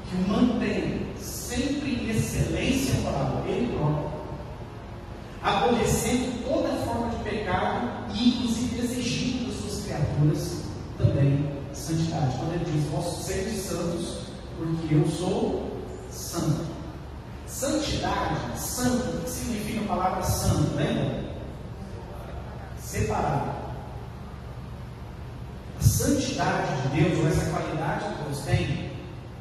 Speaker 1: que o mantém sempre em excelência moral, Ele próprio, aborrecendo toda forma de pecado e inclusive exigindo das suas criaturas também santidade. Quando Ele diz: vós seres santos, porque eu sou santo. Santidade, santo, o que significa a palavra santo? Lembra? Separado. A santidade de Deus, ou essa qualidade que Deus tem,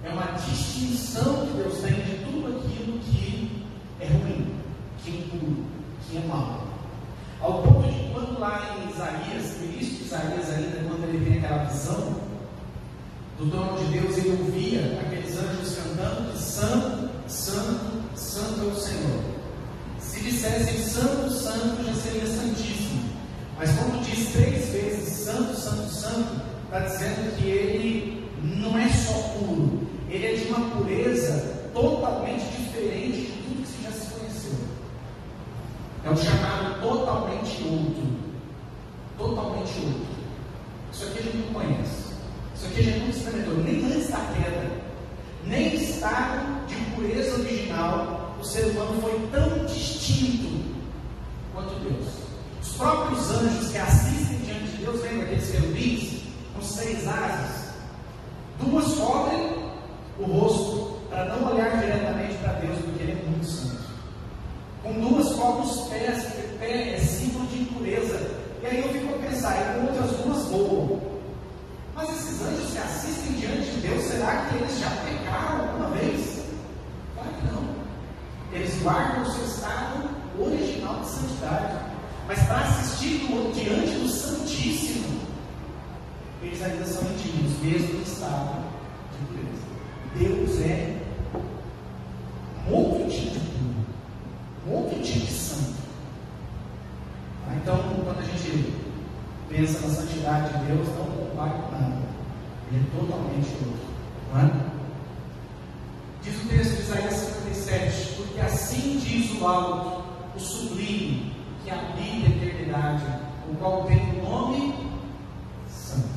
Speaker 1: é uma distinção que Deus tem de tudo aquilo que é ruim, que é impuro, que é mau. Ao ponto de quando lá em Isaías, no início de Isaías ainda, quando ele tem aquela visão do trono de Deus, ele ouvia aqueles anjos cantando que santo, santo, santo é o Senhor. Se dissessem santo, santo, já seria santíssimo. Mas quando diz 3 vezes santo, santo, santo, está dizendo que Ele não é só puro, Ele é de uma pureza totalmente diferente de tudo que já se conheceu. É um chamado totalmente outro. Totalmente outro. Isso aqui a gente não conhece. Isso aqui a gente não experimentou, nem antes da queda, nem estado de pureza original o ser humano foi tão distinto quanto Deus. Os próprios anjos que assistem diante de Deus, lembra aqueles querubins com 6 asas? 2 cobrem o rosto para não olhar diretamente para Deus, porque Ele é muito santo. Com 2 cobrem os pés, porque o pé é símbolo de impureza. E aí eu fico a pensar, e com outras 2 voam. Mas esses anjos que assistem diante de Deus, será que eles já pecaram alguma vez? Claro que não. Eles guardam o seu estado original de santidade. Mas para assistir diante do Santíssimo, eles ainda são indignos, mesmo no estado de pureza. Deus é um outro tipo de puro, um outro tipo de santo. Então, quando a gente pensa na santidade de Deus, não compare com nada. Ele é totalmente outro. Não é? Diz o texto de Isaías 57, porque assim diz o alto, o sublime, que habita a eternidade, o qual tem o nome santo.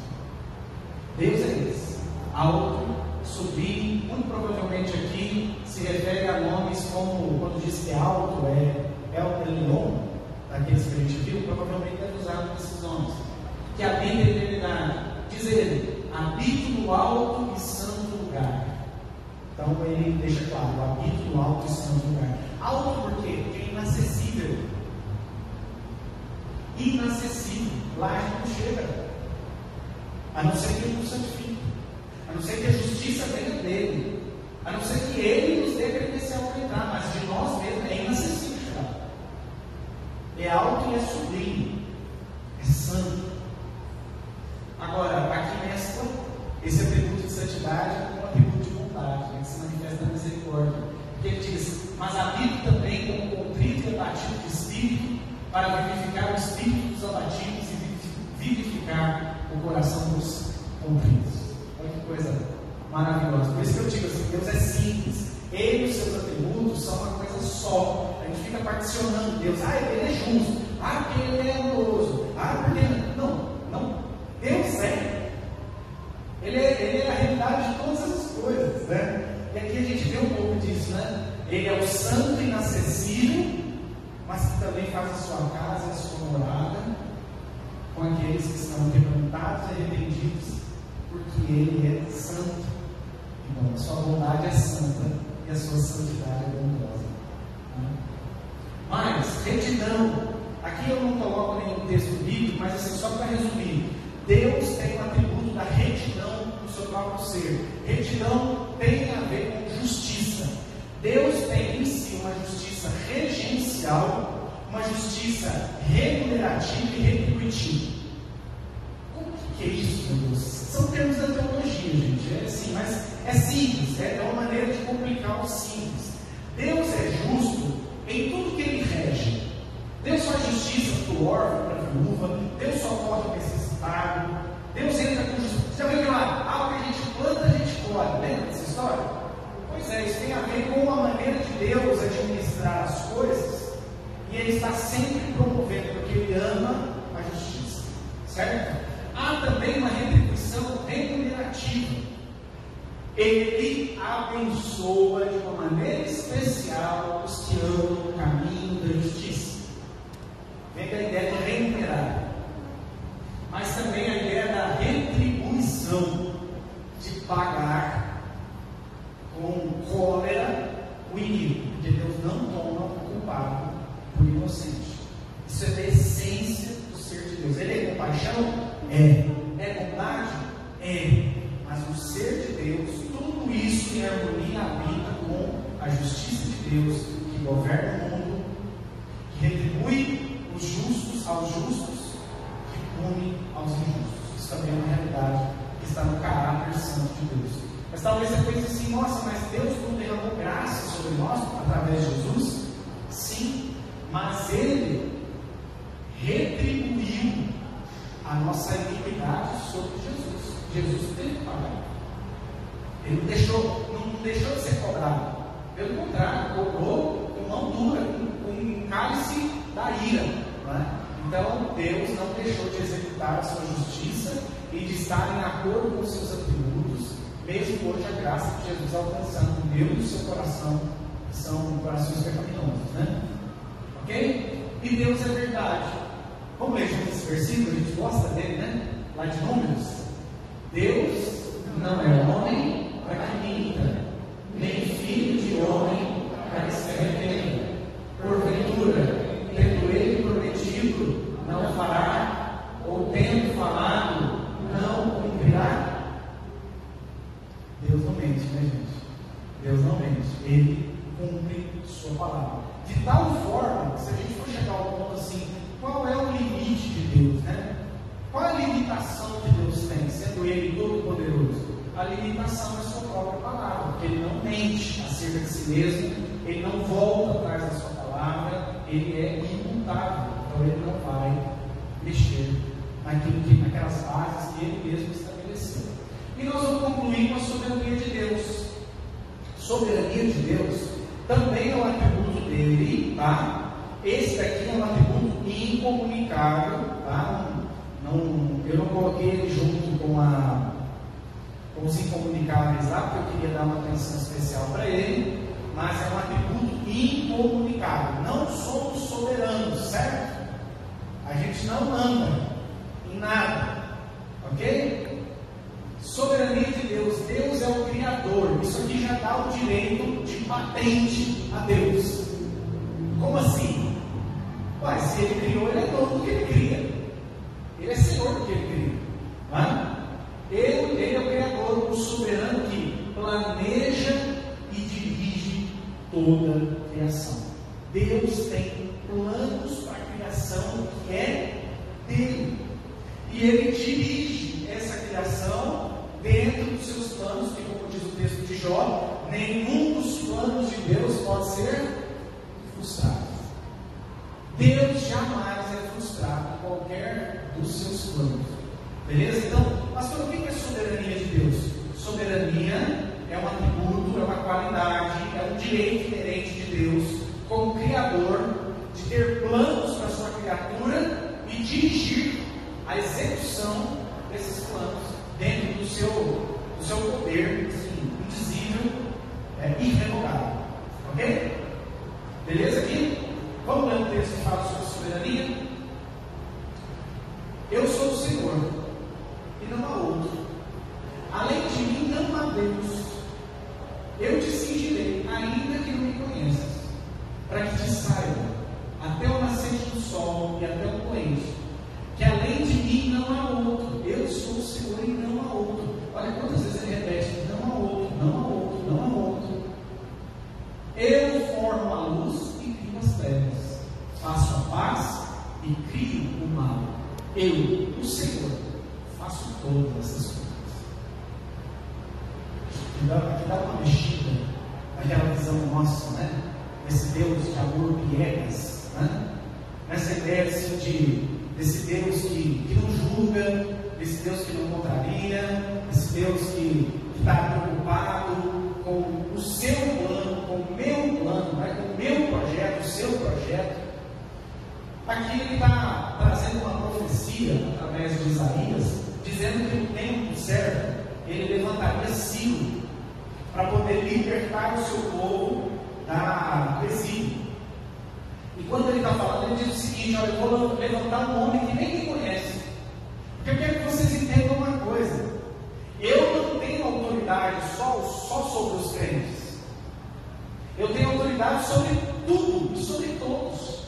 Speaker 1: Deus é esse, alto, sublime. Muito provavelmente aqui se refere a nomes como, quando diz que é alto, é o Elion, daqueles que a gente viu, provavelmente deve usar esses nomes, que habita a eternidade. Diz ele, habito no alto e santo lugar. Então ele deixa claro, habito no alto e santo lugar. Alto por quê? Porque é inacessível. Inacessível. Lá a gente não chega. A não ser que Ele nos santifique. A não ser que a justiça venha dele. A não ser que Ele nos dê credencial para entrar. Mas de nós mesmos é inacessível chegar. É alto e é sublime. É santo. Agora, aqui mescla esse atributo de santidade com o atributo de bondade, que se manifesta na misericórdia. Porque ele diz, mas habito também como contrito e abatido de espírito, para vivificar o espírito dos abatidos e vivificar o coração dos contritos. Olha que coisa maravilhosa. Por isso que eu digo assim, Deus é simples. Ele e os seus atributos são uma coisa só. A gente fica particionando Deus. Ele é justo. Porque Ele é amoroso. Porque Ele... Não. Deus é. Ele é a realidade de todas essas coisas, né? E aqui a gente vê um pouco disso, né? Ele é o santo inacessível, mas que também faz a sua casa e a sua morada com aqueles que estão quebrantados e arrependidos, porque Ele é santo. Então, a sua bondade é santa e a sua santidade é bondosa. Né? Mas, retidão. Aqui eu não coloco nenhum texto bíblico, mas assim, só para resumir. Deus tem um atributo da retidão no seu próprio ser. Retidão tem a ver com justiça. Deus tem em si uma justiça regencial, uma justiça remunerativa e retributiva. Como que é isso, meu Deus? São termos da teologia, gente. É assim, mas é simples, é uma maneira de complicar o simples. Deus é justo em tudo que Ele rege. Deus faz justiça para o órfão, para a viúva. Deus socorre o necessitado. Deus entra com justiça. Você já viu lá? O que a gente planta, a gente colhe. Lembra dessa história? Pois é, isso tem a ver com a maneira de Deus administrar as coisas. E Ele está sempre promovendo, porque Ele ama a justiça. Certo? Há também uma retribuição remunerativa. Ele abençoa de uma maneira especial os que amam o caminho da justiça. Vem da ideia de remunerar, mas também a ideia da retribuição, de pagar com cólera o inimigo, porque Deus não toma o culpado por inocente. Isso é da essência do ser de Deus. Ele é compaixão? É bondade? Mas o ser de Deus, tudo isso em harmonia habita com a justiça de Deus, que governa o mundo, que retribui os justos aos justos, que pune aos injustos. Isso também é uma realidade que está no caráter santo de Deus. Mas talvez você pense assim, nossa, mas Deus não derramou graça sobre nós através de Jesus? Sim, mas Ele retribuiu a nossa iniquidade sobre Jesus. Jesus teve que pagar. Ele não deixou de ser cobrado. Pelo contrário, cobrou com mão dura, com um cálice da ira. Não é? Então, Deus não deixou de executar a sua justiça e de estar em acordo com os seus atributos, mesmo hoje a graça de Jesus alcançando o meu e o seu coração que são corações pecaminosos, né? Ok? E Deus é verdade. Vamos ler junto esse versículo, a gente gosta dele, né? Lá de Números. Deus não é homem para que minta, nem filho de homem para que se arrependa. Porventura, tendo ele prometido, não fará, ou tendo falado, não cumprirá? Deus não mente, né, gente? Deus não mente. Ele cumpre sua palavra. De tal forma, se a gente for chegar ao ponto assim, qual é o limite de Deus, né? Qual é a limitação que Deus tem, sendo Ele todo-poderoso? A limitação é a sua própria palavra, porque Ele não mente acerca de si mesmo, Ele não volta atrás da sua palavra, Ele é imutável, então Ele não vai mexer naquelas bases que Ele mesmo estabeleceu. E nós vamos concluir com a soberania de Deus. Soberania de Deus também é um atributo dele, tá? Esse daqui é um atributo incomunicável, tá? Eu não coloquei ele junto com os incomunicáveis lá, porque eu queria dar uma atenção especial para ele, mas é um atributo incomunicável. Não somos soberanos, certo? A gente não manda em nada, ok? Soberania de Deus. Deus é o Criador. Isso aqui já dá o direito de patente a Deus. Como assim? Ué, se Ele criou, Ele é dono do que Ele cria. Ele é Senhor do que Ele cria. Não? Ele é o Criador, o soberano que planeja e dirige toda a criação. Deus tem planos para a criação que é dele. E Ele dirige essa criação dentro dos seus planos, que, como diz o texto de Jó, nenhum dos planos de Deus pode ser frustrado. Deus jamais é frustrado em qualquer dos seus planos. Beleza? Então, pastor, o que é soberania de Deus? Soberania é um atributo, é uma qualidade, é um direito inerente de Deus, como Criador, de ter planos para a sua criatura e dirigir a execução desses planos dentro do seu poder, assim, indizível, irrevogável. Ok? Beleza aqui? Vamos ler um texto que fala sobre soberania? Eu sou o Senhor, e não há outro. Além de mim não há Deus. Eu te cingirei, ainda que não me conheças, para que te saiba, até o nascente do sol e até o poente, que além de mim não há outro. Eu sou o Senhor e não há outro. Olha quantas vezes ele repete: não há outro, não há outro, não há outro. Eu formo a luz e crio as trevas, faço a paz e crio o mal. Eu, o Senhor, faço todas essas coisas. Aqui dá uma mexida naquela visão nossa, né? Esse Deus de amor piegas, né? Nessa ideia assim, desse Deus que não julga, desse Deus que não contraria, desse Deus que está preocupado com o seu plano, com o meu plano, né? Com o meu projeto, o seu projeto. Aqui ele está trazendo uma profecia através de Isaías, dizendo que no tempo certo ele levantaria Ciro para poder libertar o seu povo do exílio. E quando ele está falando, ele diz o seguinte: olha, eu vou levantar um homem que nem me conhece. Porque eu quero que vocês entendam uma coisa: eu não tenho autoridade só sobre os crentes. Eu tenho autoridade sobre tudo e sobre todos.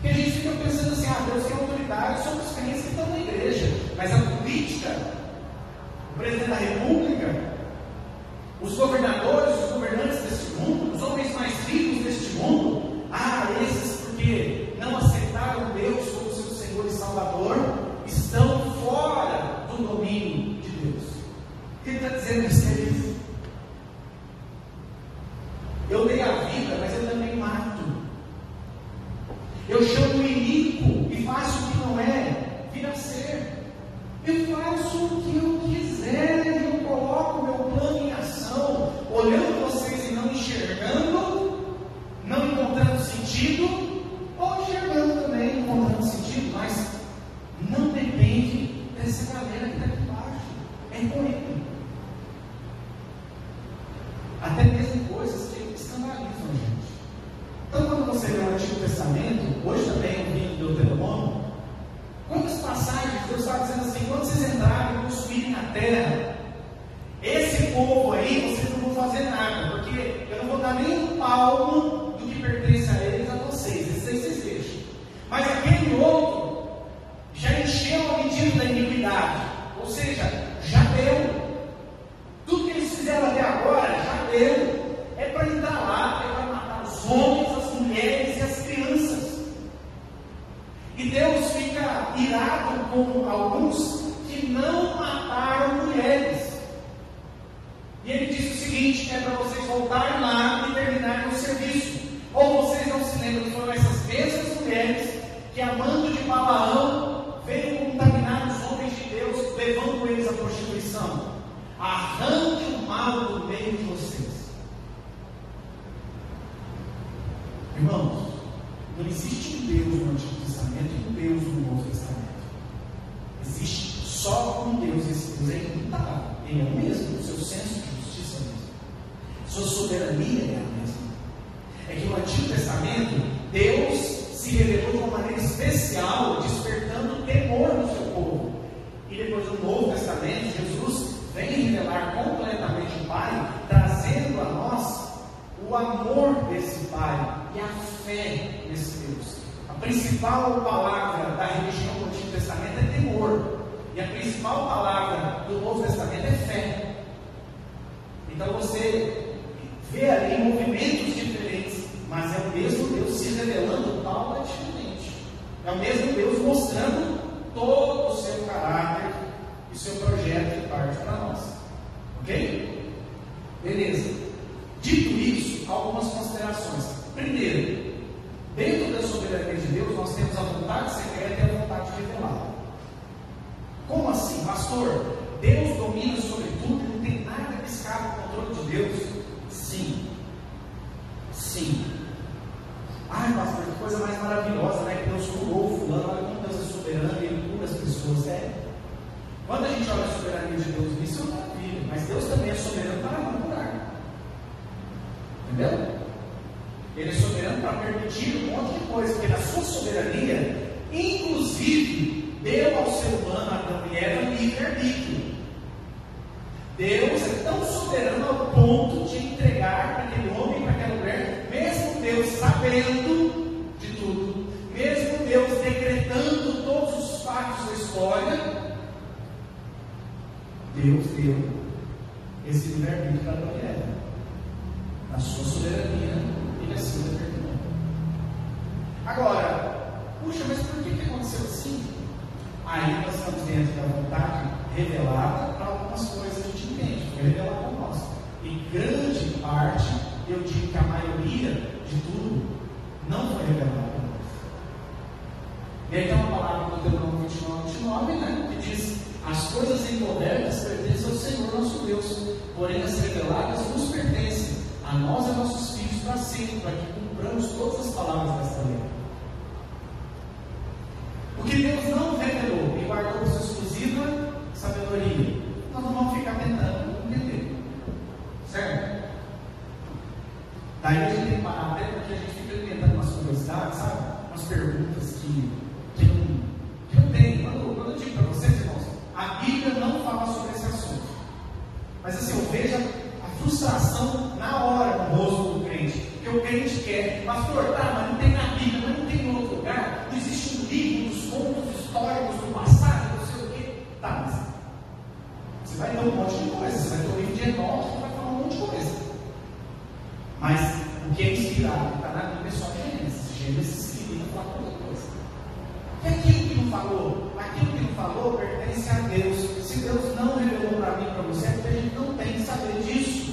Speaker 1: Porque a gente fica pensando assim: Deus tem autoridade sobre os crentes que estão na igreja, mas a política, o presidente da república, os governadores, os governantes deste mundo, os homens mais ricos deste mundo, esses porque não aceitaram Deus como seu Senhor e Salvador, estão fora do domínio de Deus. O que ele está dizendo isso? Eu dei a vida, mas eu também mato. Eu chamo o iníquo e faço o que não é, vira ser. Eu faço o que eu quiser, eu coloco o meu plano em ação, você lê o Antigo Testamento, hoje também eu vi do Deuteronômio, quantas passagens Deus está dizendo assim: quando vocês entrarem e possuírem a terra, esse povo aí, vocês não vão fazer nada, porque eu não vou dar nem um palmo do que pertence a eles, a vocês, isso aí vocês deixam. Mas aquele outro já encheu a medida da iniquidade, ou seja, já deu. Tudo que eles fizeram até agora já deu. É para entrar lá, é para matar os homens, as mulheres e as crianças. E Deus fica irado com alguns que não mataram mulheres. E Ele diz o seguinte: é para vocês voltarem lá e terminarem o serviço. Ou vocês não se lembram que foram essas mesmas mulheres que, amando de Balaão, veio contaminar os homens de Deus, levando eles à prostituição. Arranque o mal do meio de vocês. Irmãos, não existe um Deus no Antigo Testamento e um Deus no Novo Testamento. Existe só um Deus. Esse Deus é imutável. Ele é o mesmo, o seu senso de justiça é o mesmo. Sua soberania é a mesma. É que no Antigo Testamento, Deus se revelou de uma maneira especial, despertando temor no seu povo. E depois no Novo Testamento, Jesus vem revelar completamente o Pai, trazendo a nós o amor desse Pai e a fé nesse Deus. A principal palavra da religião do Antigo Testamento é temor, e a principal palavra do Novo Testamento é fé. Então você vê ali movimentos diferentes, mas é o mesmo Deus se revelando paulatinamente. É o mesmo Deus mostrando todo o seu caráter e o seu projeto de parte para nós. Ok? Beleza. Dito isso, algumas considerações. Primeiro, dentro da soberania de Deus, nós temos a vontade secreta e a vontade revelada. Como assim, pastor? Deus domina sobre tudo e não tem nada que escape do controle de Deus? Sim. Sim. Ai, pastor, que coisa mais maravilhosa, né? Que Deus curou o fulano. Olha como Deus é soberano e Ele cura as pessoas. É. Quando a gente olha a soberania de Deus, isso é uma maravilha. Mas Deus também é soberano para não curar. Entendeu? Ele é soberano para permitir um monte de coisa, porque na sua soberania, inclusive, deu ao ser humano, Adão e Eva, livre-arbítrio. Deus é tão soberano ao ponto de entregar para aquele homem, para aquela mulher, mesmo Deus sabendo de tudo, mesmo Deus decretando todos os fatos da história, Deus deu esse livre-arbítrio para Adão e Eva. Na sua soberania, Ele assim determinou. Agora, puxa, mas por que aconteceu assim? Aí nós estamos dentro da vontade revelada para algumas coisas a gente entende, foi revelada a nós. E grande parte, eu digo que a maioria de tudo, não foi revelada a nós. E aí tem uma palavra no Deuteronômio 29, né, que diz: as coisas encobertas pertencem ao Senhor nosso Deus, porém as reveladas nos pertencem, a nós e a nossos filhos para sempre, para que cumpramos todas as palavras desta lei. O que Deus não revelou e guardou por sua exclusiva sabedoria, nós não vamos ficar tentando entender. Certo? Daí a gente tem que parar, até porque a gente fica inventando umas curiosidades, sabe? Umas perguntas que não tem. Quando eu digo para vocês, irmãos, a Bíblia não fala sobre esse assunto. Mas assim, eu vejo a frustração na hora no rosto do crente. Porque o crente quer, pastor, tá, mas não tem na Bíblia, mas não tem em outro lugar. Não existe um livro dos contos históricos do passado, não sei o quê. Tá, mas você vai ter um monte de coisa. Você vai ter um livro de Enoque que vai falar um monte de coisa. Mas o que é inspirado está na Bíblia é só Gênesis. Gênesis que liga falar qualquer coisa. E aquilo que não falou pertence a Deus. Se Deus não revelou para mim e para você, é porque a gente não tem que saber disso.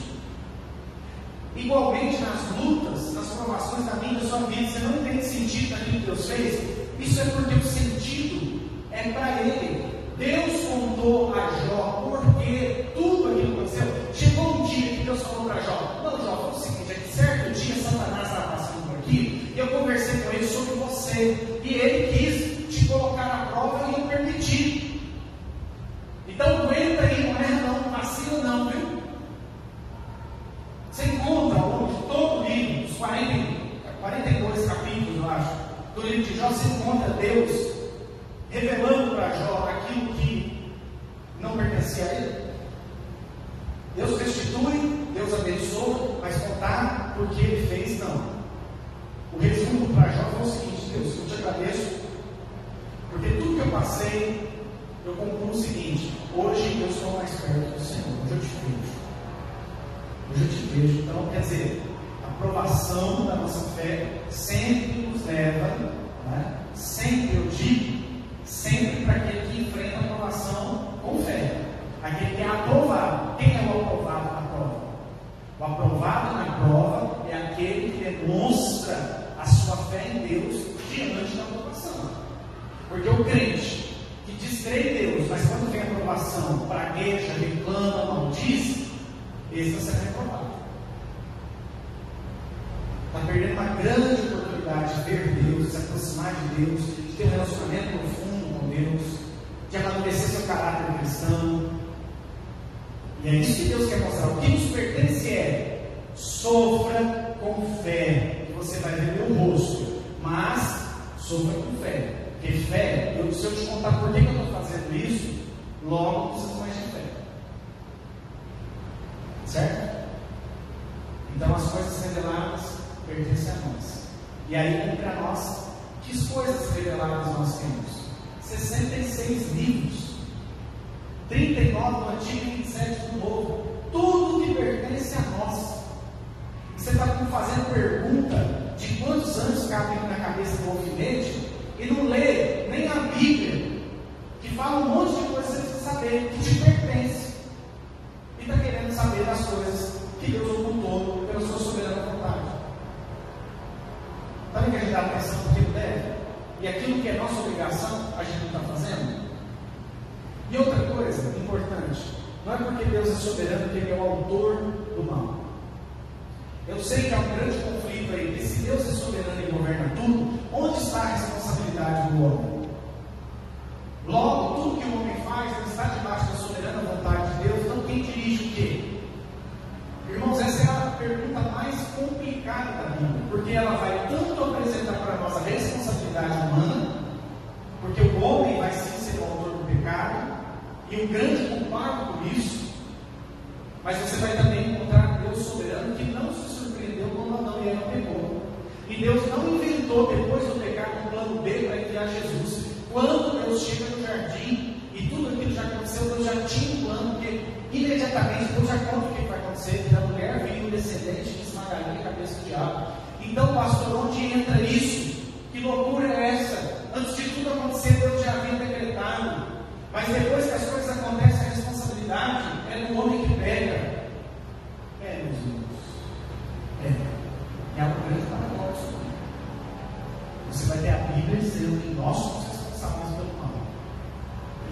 Speaker 1: Igualmente nas lutas, nas provações da minha e da sua vida, você não tem sentido naquilo que Deus fez, isso é porque o sentido é para Ele. Deus contou a Jó porque tudo aquilo aconteceu. Chegou um dia que Deus falou para Jó: não, Jó, foi o seguinte, é que certo dia Satanás estava passando por aqui, e eu conversei com ele sobre você, e ele quis te colocar à prova e eu permiti. Então aguenta aí, não erra não, vacila não, viu? Você encontra ao longo de todo o livro, os 42 capítulos passei, eu concluo o seguinte: hoje eu estou mais perto do Senhor, hoje eu te vejo. Hoje eu te vejo. Então, quer dizer, a provação da nossa fé sempre nos leva, né? Sempre, eu digo, sempre para aquele que enfrenta a provação com fé, aquele que é aprovado. Quem é o aprovado na prova? O aprovado na prova é aquele que demonstra a sua fé em Deus diante da aprovação. Porque o crente que diz crer em Deus, mas quando vem a aprovação, pragueja, reclama, maldiz, esse está sendo reprovado. Está perdendo uma grande oportunidade de ver Deus, de se aproximar de Deus, de ter um relacionamento profundo com Deus, de amadurecer seu caráter cristão. E é isso que Deus quer mostrar. O que nos pertence é: sofra com fé, que você vai ver meu rosto, mas sofra com fé. Porque fé, se eu te contar por que eu estou fazendo isso, logo precisa mais de fé. Certo? Então as coisas reveladas pertencem a nós. E aí cumpre a nós. Que coisas reveladas nós temos? 66 livros, 39 do Antigo e 27 do Novo. Tudo que pertence a nós. E você está fazendo pergunta de quantos anos cabe na cabeça do alfinete e não lê nem a Bíblia, que fala um monte de coisas que você precisa saber, que te pertence. E está querendo saber das coisas que Deus ocultou pela sua soberana vontade. Sabe que a gente dá atenção no que deve? E aquilo que é nossa obrigação, a gente não está fazendo? E outra coisa importante: não é porque Deus é soberano que Ele é o autor do mal. Eu sei que há um grande conflito aí, que se Deus é soberano e governa tudo, onde está a responsabilidade do homem? Logo, tudo que o homem faz, ele está debaixo da soberana vontade de Deus. Então quem dirige o quê? Irmãos, essa é a pergunta mais complicada da Bíblia, porque ela vai tanto apresentar para nós a responsabilidade humana, porque o homem vai sim ser o autor do pecado e o grande culpado por isso, mas você vai também encontrar Deus soberano que não se surpreendeu quando Adão e Eva pecou. E Deus não inventou depois do pecado um plano B para enviar Jesus. Quando Deus chega no jardim e tudo aquilo já aconteceu, Deus já tinha um plano, porque imediatamente Deus já conta o que vai acontecer: da mulher vindo o descendente que esmagaria a cabeça do diabo. Então, pastor, onde entra isso? Que loucura é essa? Antes de tudo acontecer, Deus já havia decretado. Mas depois que as coisas acontecem, a responsabilidade é do homem que pega. Meus irmãos. É algo grande paradoxo. Você vai ter a Bíblia dizendo que nós somos responsáveis pelo mal.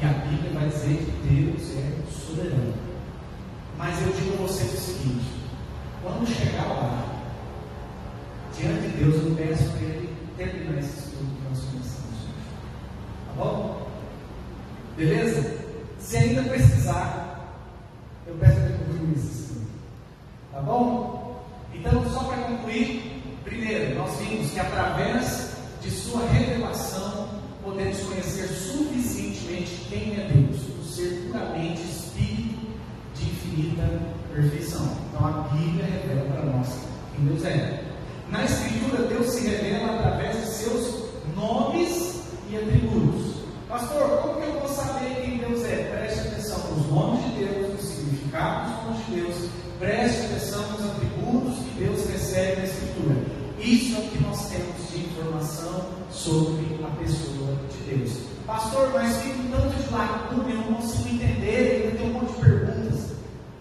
Speaker 1: E a Bíblia vai dizer que Deus é soberano. Mas eu digo a vocês o seguinte: quando chegar lá, diante de Deus, eu peço para Ele terminar esse estudo que nós começamos hoje. Tá bom? Beleza? Se ainda precisar, eu peço para Ele concluir esse estudo. Tá bom? Então, só para concluir, primeiro, nós vimos que através de sua revelação podemos conhecer suficientemente quem é Deus, o ser puramente Espírito de infinita perfeição. Então a Bíblia revela para nós quem Deus é. Na Escritura, Deus se revela através de seus nomes e atributos. Pastor, como que eu vou saber quem Deus é? Preste atenção nos nomes de Deus, nos significados dos nomes de Deus. Preste atenção nos atributos que Deus recebe na Escritura. Isso é o que nós temos de informação sobre a pessoa de Deus. Pastor, mas fica um tanto de lacuna, eu não consigo entender, ainda tem um monte de perguntas.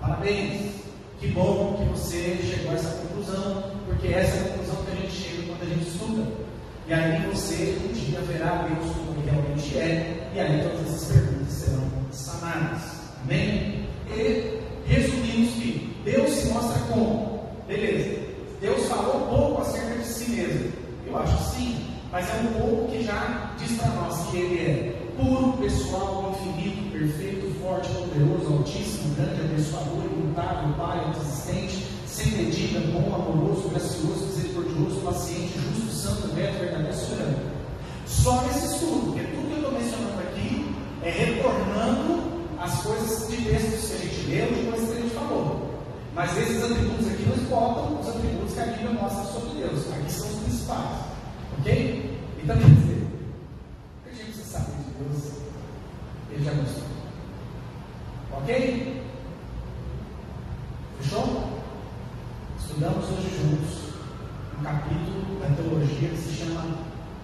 Speaker 1: Parabéns, que bom que você chegou a essa conclusão, porque essa é a conclusão que a gente chega quando a gente estuda. E aí você um dia verá Deus como Ele realmente é, e aí todas essas perguntas serão sanadas. Amém? E resumimos que Deus se mostra como? Beleza. Deus falou um pouco acerca de si mesmo. Eu acho que sim, mas é um pouco que já diz para nós que Ele é puro, pessoal, infinito, perfeito, forte, poderoso, altíssimo, grande, abençoador, imutável, Pai, existente, sem medida, bom, amoroso, gracioso, misericordioso, paciente, justo, santo, reto, verdadeiro, soberano. Só nesse estudo, porque tudo que eu estou mencionando aqui é retornando as coisas de textos que a gente leu e coisas que a gente falou. Mas esses atributos aqui nos botam os atributos que a Bíblia mostra sobre Deus. Aqui são os principais. Ok? Então, quer dizer, a gente precisa saber de Deus. um capítulo da teologia que se chama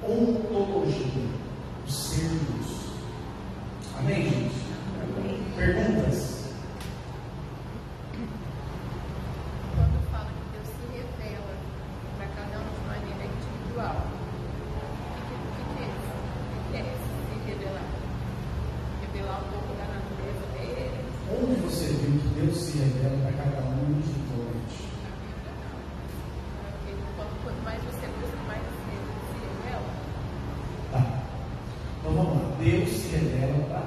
Speaker 1: ontologia, o ser de Deus. Amém, gente? Amém. Perguntas?
Speaker 3: Quando fala que Deus se revela para cada um de maneira individual, o que é esse se revelar? Revelar um pouco da natureza dele?
Speaker 1: Onde você viu que Deus se revela para cada um individualmente?
Speaker 3: Quanto mais você busca, mais você se revela.
Speaker 1: Tá. Então vamos lá. Deus se revela para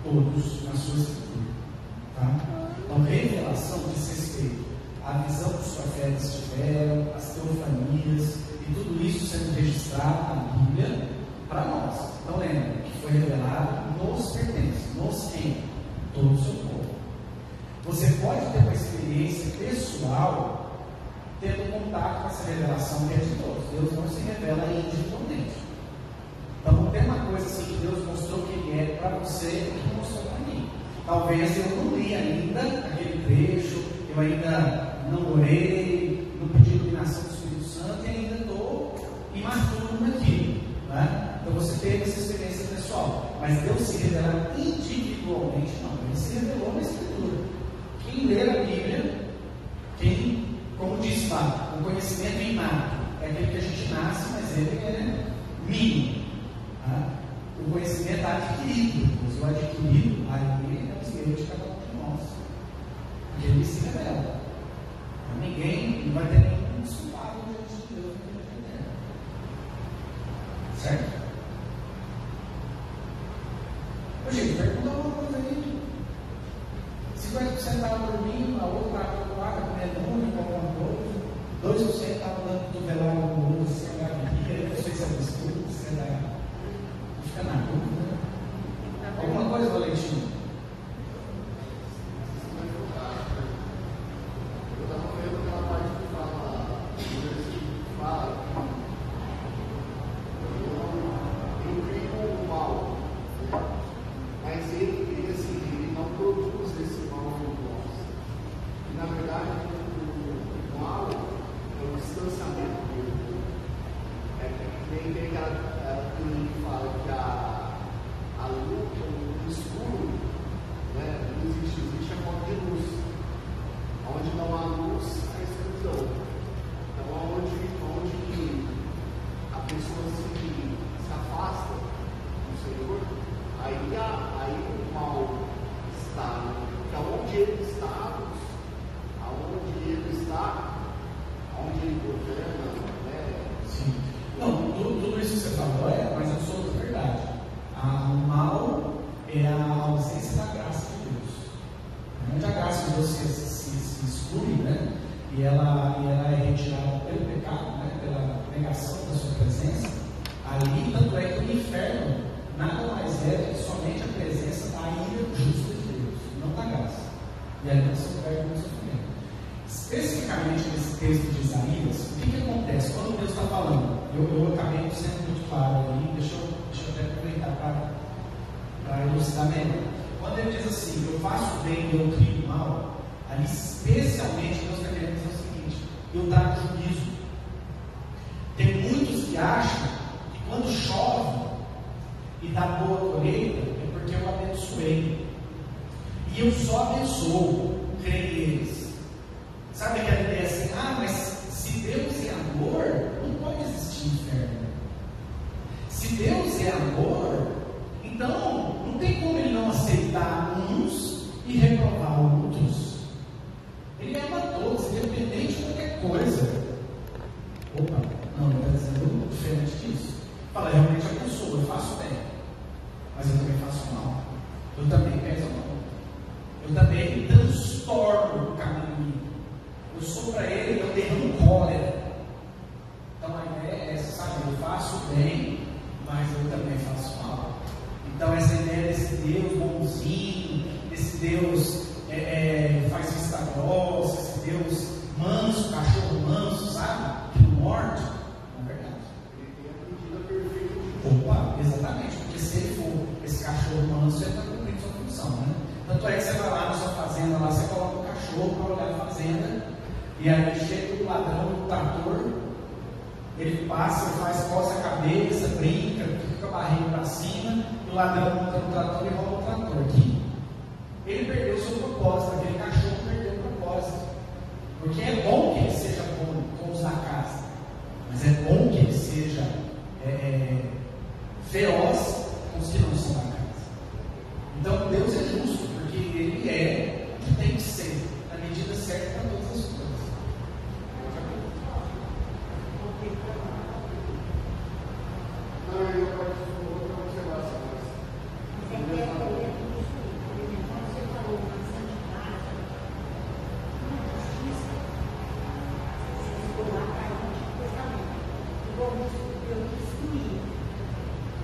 Speaker 1: todos na sua escritura. Tá? Então, revelação diz respeito à visão que os profetas tiveram, as teofanias e tudo isso sendo registrado na Bíblia para nós. Então lembra que foi revelado, nos pertence, nos em todo o seu povo. Você pode ter uma experiência pessoal tendo contato com essa revelação que é de todos. Deus não se revela individualmente. Então não tem uma coisa assim que Deus mostrou que Ele é para você e que mostrou para mim. Talvez eu não li ainda aquele trecho, eu ainda não orei, não pedi iluminação do Espírito Santo e ainda estou imaturo naquilo. Né? Então você teve essa experiência pessoal. Mas Deus se revela individualmente, não. Ele se revelou na Escritura. Quem lê a Bíblia, como diz lá, o conhecimento inato é aquele que a gente nasce, mas ele é mínimo. Tá? O conhecimento é adquirido, pois o adquirido, aí é o segredo de cada um de nós. Porque ele se revela. Ninguém não vai ter nenhum desculpado diante de Deus naquele tempo. Certo? Ô, gente, pergunta alguma coisa aí. 50% estava dormindo, a outra estava no quarto, comendo muito, alguma coisa. 2% estava dando cotovelada no outro, sem alegria. Não sei se é absurdo, se é da. Fica na dúvida. Alguma coisa, Valentim?
Speaker 4: Eu estava vendo aquela parte que fala, eu crio o mal, mas ele assim, ele não produz esse mal em nós. E na verdade, o mal é o distanciamento dele. Nem tem aquela que fala que a luz, o escuro, né, não existe a fonte de luz. Onde não há luz, há escuridão. Então, onde a pessoa se afasta do Senhor, aí o mal está. Então, onde ele está, onde ele governa, né?
Speaker 1: Sim. Não, tudo isso que você falou é mais absoluta verdade. O mal é a ausência da graça de Deus. Onde a graça de Deus se exclui, né? E ela é retirada pelo pecado, né? Pela negação da sua presença, ali, tanto é que o inferno nada mais é que somente a presença da ira justa de Deus, não da graça. E aí você perde o sofrimento. Especificamente nesse texto de Isaías, o que acontece? Quando Deus está falando, eu acabei sendo muito claro ali, deixa eu até aproveitar para elucidar melhor. Quando ele diz assim, eu faço bem e eu crio mal, ali especialmente Deus está querendo dizer o seguinte, eu trago juízo. Tem muitos que acham que quando chove e dá boa colheita, é porque eu abençoei. E eu só abençoo, creio neles. Sabe aquela ideia assim, mas se Deus é amor, não pode existir inferno. Se Deus é amor, então não tem como Ele não aceitar uns e reprovar outros. Ele ama todos, independente de qualquer coisa. Opa, não, ele está dizendo diferente disso. Fala, realmente abençoo, eu faço bem, mas eu também faço mal. Eu também peço mal. Eu também transtorno o caminho. Eu sou para ele, eu derramo cólera. Então a ideia é essa, sabe? Eu faço bem, mas eu também faço mal. Então essa ideia desse Deus bonzinho, desse Deus faz vista grossa, esse Deus manso, cachorro manso, sabe? Que não morde, não é verdade. Opa, exatamente, porque se ele for esse cachorro manso, ele está cumprindo sua função, né? Tanto é que você vai lá na sua fazenda, lá você coloca o cachorro para olhar a fazenda. E aí chega o ladrão do trator, Ele passa, ele faz coça a cabeça, brinca, fica com a barriga para cima, e o ladrão monta no trator e rouba o trator. Aqui, ele perdeu o seu propósito, aquele cachorro perdeu o propósito. Porque é bom que ele seja bom com os da casa, mas é bom que ele seja feroz com os que não são da casa. Então Deus é justo, porque Ele é o que tem que ser, na medida certa para todas as coisas.
Speaker 4: Não, eu participo de outra observação.
Speaker 5: Você falou uma santidade, uma justiça, se for lá para o Antigo Testamento, o povo Deus destruía.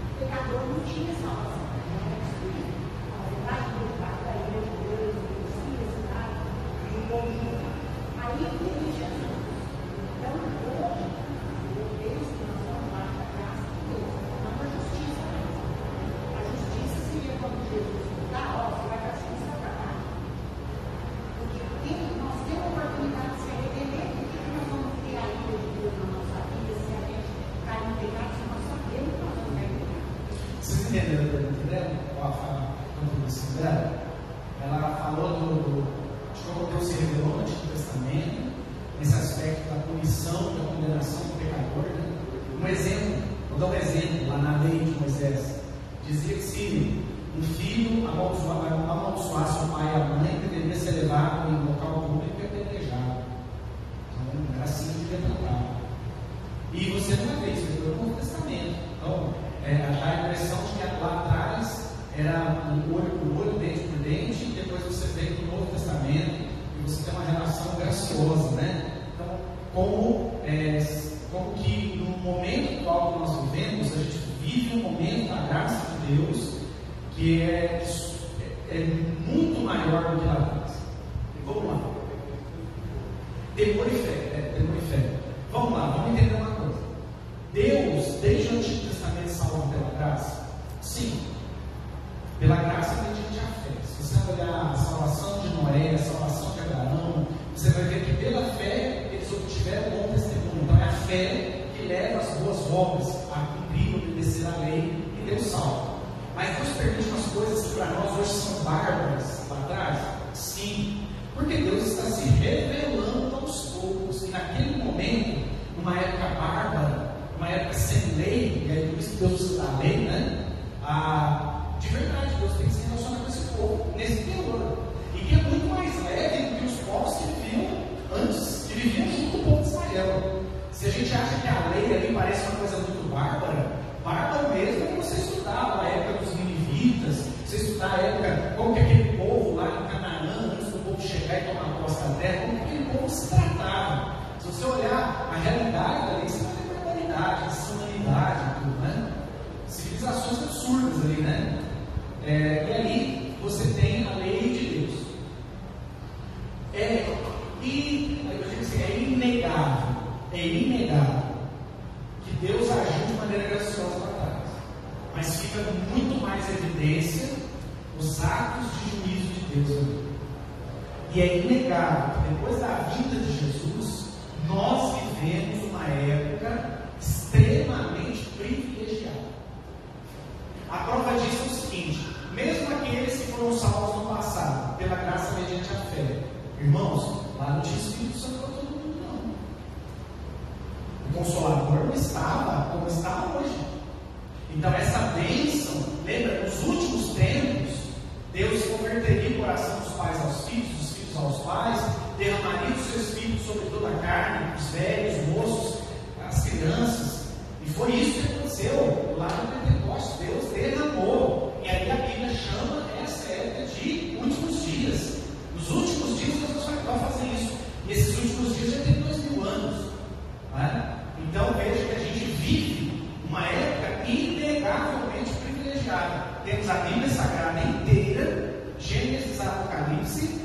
Speaker 5: O pecador não tinha salvação, era destruído. A verdade do pecado da igreja de Deus, destruía a cidade, e o povo ia. Aí veio Jesus. Então, hoje, Deus que nós vamos lá da graça de Deus, não da justiça. A justiça seria quando Jesus dá, você vai para cima e você vai para cá. Porque nós temos a oportunidade de se arrepender. Por que nós vamos ter a ira de Deus na nossa vida se a gente cair no pecado, se nós sabemos que nós vamos cair no pecado?
Speaker 1: Vocês entenderam a pergunta dela? A contribuição dela? Ela falou de como Deus se revelou no Antigo Testamento, nesse aspecto da punição, da condenação do pecador. Né? Um exemplo, vou dar um exemplo lá na lei de Moisés. Dizia que se um filho amaldiçoasse o pai e a mãe, deveria ser levado em local público e apedrejado. Então, era assim que devia tratar. E você não vai ver isso, foi no Novo Testamento. Então, dá a impressão de que lá atrás era olho por olho, dente por dente, e depois você vem para o Novo Testamento e você tem uma relação graciosa, né? Então, como que no momento atual que nós vivemos, a gente vive um momento da graça de Deus que é muito maior do que lá atrás. E vamos lá. Temor e fé. Vamos lá, vamos entender uma coisa. Deus, desde o Antigo Testamento, salva pela graça? Sim. Pela graça mediante a fé. Se você olhar a salvação de Noé, a salvação de Abraão, você vai ver que pela fé eles obtiveram bom testemunho. Então é a fé que leva as boas obras a cumprir, obedecer a lei, e Deus salva. Mas Deus permite umas coisas que para nós hoje são bárbaras lá atrás? Sim. Porque Deus está se revelando aos poucos. E naquele momento, numa época bárbara, uma época sem lei, e aí por isso Deus usa a lei, né? De verdade, Deus tem que se relacionar com esse povo, nesse teor. E que é muito mais leve do que os povos que viviam antes, que viviam junto com o povo de Israel. Se a gente acha que a lei ali parece uma coisa muito bárbara, bárbaro mesmo é que você estudava a época dos ninivitas, você estudar a época, como que aquele povo lá em Canaã, antes do povo chegar e tomar posse da terra, como que aquele povo se tratava. Se você olhar a realidade da lei, você vai ver barbaridade, insanidade, tudo, né? Civilizações absurdas ali, né? E ali você tem a lei de Deus. É inegável que Deus agiu de maneira graciosa lá atrás. Mas fica muito mais evidência os atos de juízo de Deus ali. E é inegável que depois da vinda de Jesus, nós vivemos uma época extremamente privilegiada. A prova disso é o seguinte: mesmo aqueles que foram salvos no passado, pela graça mediante a fé, irmãos, lá não tinha Espírito Santo para todo mundo, não. O Consolador não estava como está hoje. Então essa bênção, lembra, nos últimos tempos, Deus converteria o coração dos pais aos filhos, dos filhos aos pais, derramaria o seu Espírito sobre toda a carne, os velhos, os moços, as crianças. E foi isso que aconteceu lá no Pentecostes. Deus derramou. E aí a Bíblia chama essa época de últimos dias. Nos últimos dias Deus vai fazer isso. E esses últimos dias já tem 2000 anos. Né? Então veja que a gente vive uma época inegavelmente privilegiada. Temos a Bíblia Sagrada inteira, Gênesis, Apocalipse.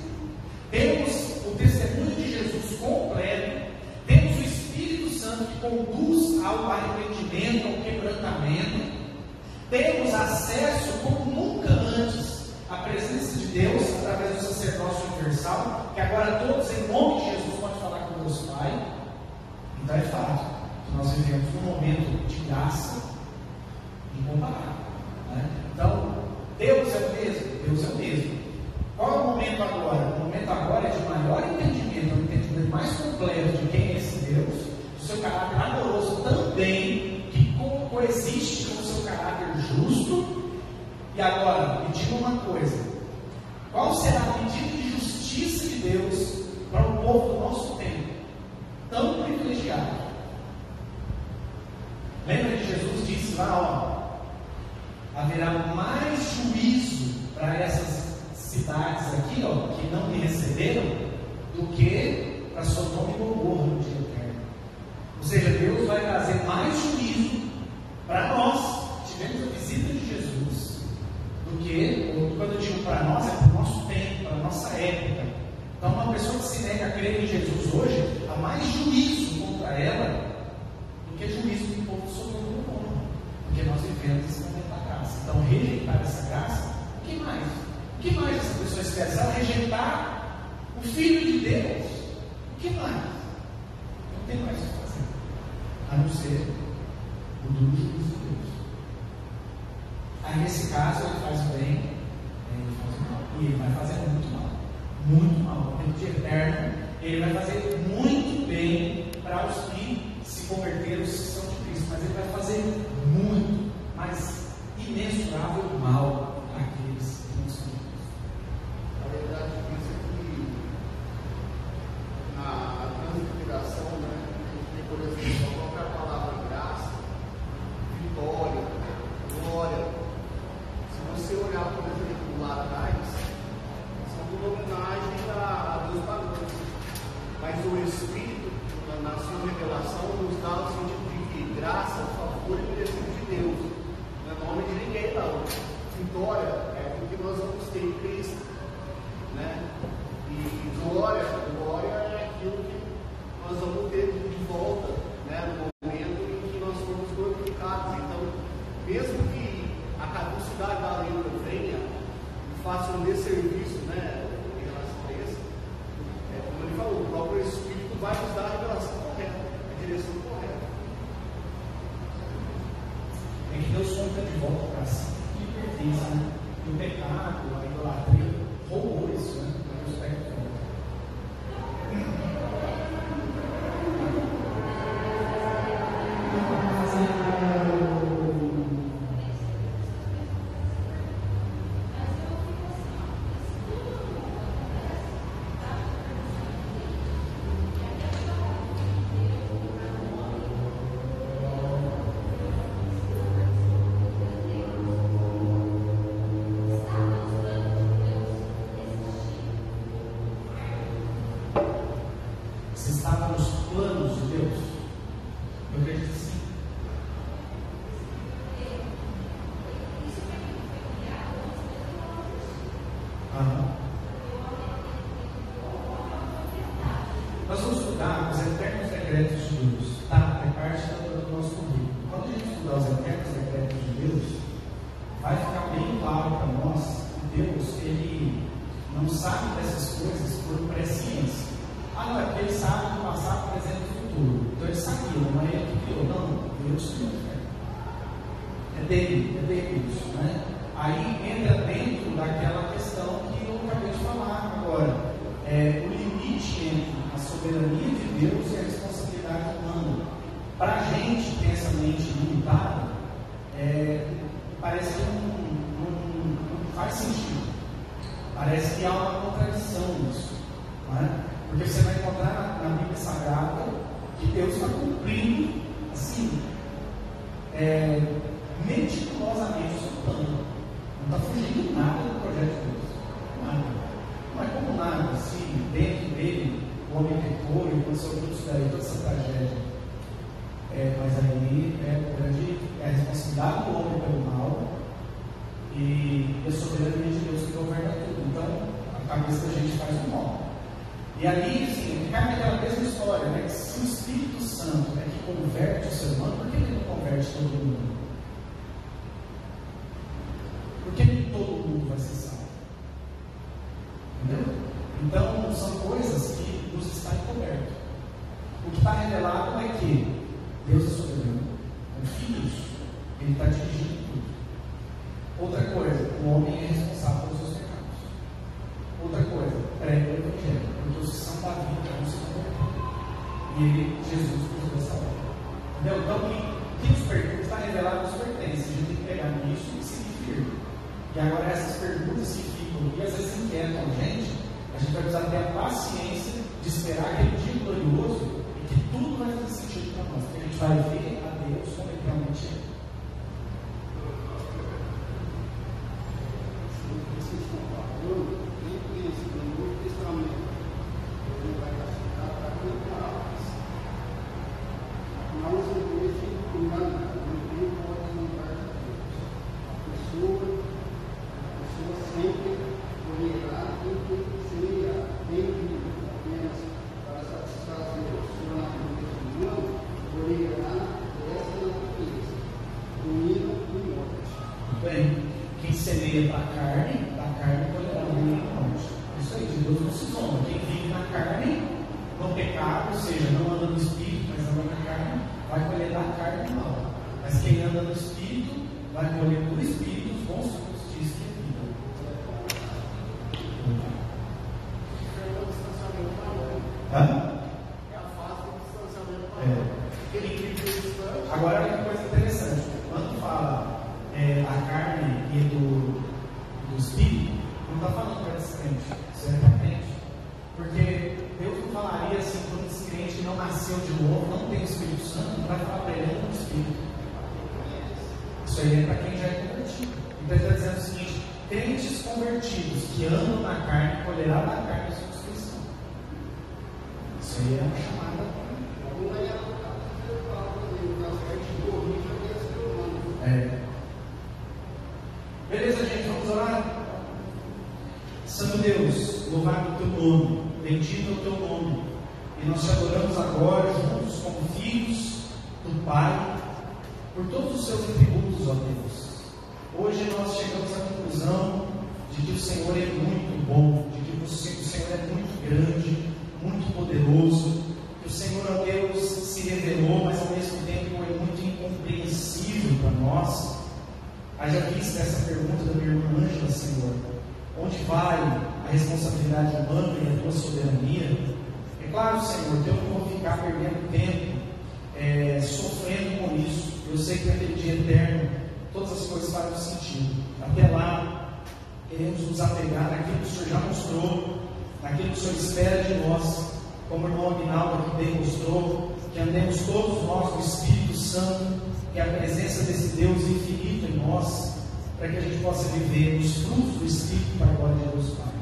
Speaker 1: Temos o testemunho de Jesus completo. Temos o Espírito Santo que conduz ao arrependimento, ao quebrantamento. Temos acesso como nunca antes à presença de Deus através do sacerdócio universal, que agora todos em nome de Jesus podem falar com Deus Pai. Então é fácil. nós vivemos um momento de graça incomparável, né? Então, Deus é o mesmo? Deus é o mesmo. Qual é o momento agora? O momento agora é de maior entendimento, um entendimento mais completo de quem é esse Deus, do seu caráter amoroso também, que coexiste com o seu caráter justo. E agora, me diga uma coisa: qual será a medida de justiça de Deus para o povo do nosso tempo, tão privilegiado? Lembra que Jesus disse lá, haverá mais juízo para essas cidades aqui, que não me receberam, do que para Sodoma e Gomorra no dia eterno. Ou seja, Deus vai trazer mais juízo para nós. Tivemos a visita de Jesus, do que, quando eu digo para nós, é para o nosso tempo, para a nossa época. Então, uma pessoa que se nega a crer em Jesus hoje, há mais juízo contra ela do que juízo do povo de Sodoma e Gomorra, porque nós vivemos esse momento da graça. Então, rejeitar essa graça, o que mais? O que mais essa pessoa espera? Se ela rejeitar o Filho de Deus, o que mais? Não tem mais o que fazer, a não ser o duro juízo de Deus. Aí, nesse caso, ele faz o bem, ele faz o mal. E ele vai fazer muito mal. Muito mal. No dia eterno, ele vai fazer muito bem para os que se converteram, os que são de Cristo. Mas ele vai fazer muito, mas imensurável mal para aqueles que não são de Cristo.
Speaker 4: Na verdade, isso aqui, na transfiguração, né, a gente tem, por exemplo, a própria palavra graça, vitória, glória. Se você olhar, por exemplo, lá atrás, são tudo homenagem a Deus pagãos. Mas o Espírito, na sua revelação, nos dá o sentido de que graça, favor e merecido de Deus. Não é nome de ninguém, não. Vitória é o que nós vamos ter em Cristo, né? E glória é aquilo que nós vamos ter de volta, né? No momento em que nós formos glorificados. Então, mesmo que a caducidade da lei venha e faça um desserviço, né, em relação a isso, como ele falou, o próprio Espírito vai nos dar a revelação correta, a direção correta.
Speaker 1: É que Deus conta de volta para si que pertence, né? O pecado, a idolatria, roubou isso, né? Deus pega de volta. Se estava nos planos de Deus, eu acredito que sim. Nós vamos estudar os eternos decretos de Deus, tá? É parte do nosso currículo. Quando a gente estudar os eternos decretos de Deus, vai ficar bem claro para nós que Deus, ele não sabe dessas coisas por presciência. Não, é porque ele sabe do passado, presente e futuro. Então ele sabia, não é ele que criou, não. Deus criou. É dele isso, né? Aí entra dentro daquela questão que eu acabei de falar agora. O limite entre a soberania de Deus e a responsabilidade humana. Para a gente que tem essa mente limitada, parece que não faz sentido. Parece que há uma contradição nisso, não é? Porque você vai encontrar na Bíblia Sagrada que Deus está cumprindo, assim, meticulosamente o seu plano. Não está fugindo nada do projeto de Deus. Nada. Não é como nada, assim, dentro dele, o homem pecou e aconteceu tudo isso daí, toda essa tragédia. Mas aí é a responsabilidade do homem pelo mal e a soberania de Deus que governa tudo. Então, a cabeça da gente faz o mal. E aí, sim, cai naquela mesma história, né? Que se o Espírito Santo é que converte o ser humano, por que ele não converte todo mundo? Por que nem todo mundo vai ser salvo? Entendeu? Então, são coisas que nos está encoberto. O que está revelado é que Deus é soberano. Confie nisso. Ele está dirigindo tudo. Outra coisa, o homem é responsável pelos seus pecados. Outra coisa, prega o Evangelho, porque os que são da vida não se convertem. E ele, Jesus, nos deu essa obra. Entendeu? Então, o que nos pergunta está revelado nos pertence. A gente tem que pegar nisso e seguir firme. E agora, essas perguntas que ficam e às vezes inquietam a gente vai precisar ter a paciência de esperar aquele dia glorioso e que tudo vai fazer sentido para nós. Que a gente vai ver a Deus como ele realmente é.
Speaker 4: Vocês estão falando, nem esse Novo Testamento, ele vai classificar para cantadas. Não se deixe enganar, ninguém pode enganar a Deus. A pessoa sempre olhará em quem seria bem-vindo, apenas para satisfazer a sua natureza humana, olhará dessa natureza, ruína e morte.
Speaker 1: Bem, quem semeia para a carne colherá ruína e morte. Isso aí, de Deus não se zomba. Quem vive na carne, no pecado, ou seja, não anda no Espírito, mas anda na carne, vai colher da carne mal. Mas quem anda no Espírito, vai colher do Espírito os bons frutos disso que é vida.
Speaker 4: É a fase do distanciamento maior.
Speaker 1: Agora, olha que coisa interessante. Quando fala da carne e do Espírito, não está falando para descrente, certamente. Porque Deus não falaria assim para um descrente que não nasceu de novo, não tem o Espírito Santo, não vai falar para ele no Espírito. Isso aí é para quem já é convertido. Então ele está dizendo o seguinte: crentes convertidos que andam na carne, colherá da carne a sua destruição. Isso aí é uma chamada. Beleza, gente, vamos orar? Santo Deus, louvado o teu nome, bendito é o teu nome, e nós te adoramos agora, juntos como filhos do Pai, por todos os seus atributos, ó Deus. Hoje nós chegamos à conclusão de que o Senhor é muito bom, de que o Senhor é muito grande, muito poderoso, que o Senhor, ó Deus, se revelou, mas ao mesmo tempo é muito incompreensível para nós. Haja vista essa pergunta da minha irmã Ângela, Senhor: onde vai a responsabilidade humana e a tua soberania? É claro, Senhor, que eu não vou ficar perdendo tempo sofrendo com isso. Eu sei que naquele dia eterno todas as coisas farão sentido. Até lá, queremos nos apegar naquilo que o Senhor já mostrou, naquilo que o Senhor espera de nós, como o irmão Aguinaldo aqui bem mostrou, que andemos todos nós no Espírito Santo, que a presença desse Deus infinito em nós, para que a gente possa viver os frutos do Espírito para a glória de Deus Pai.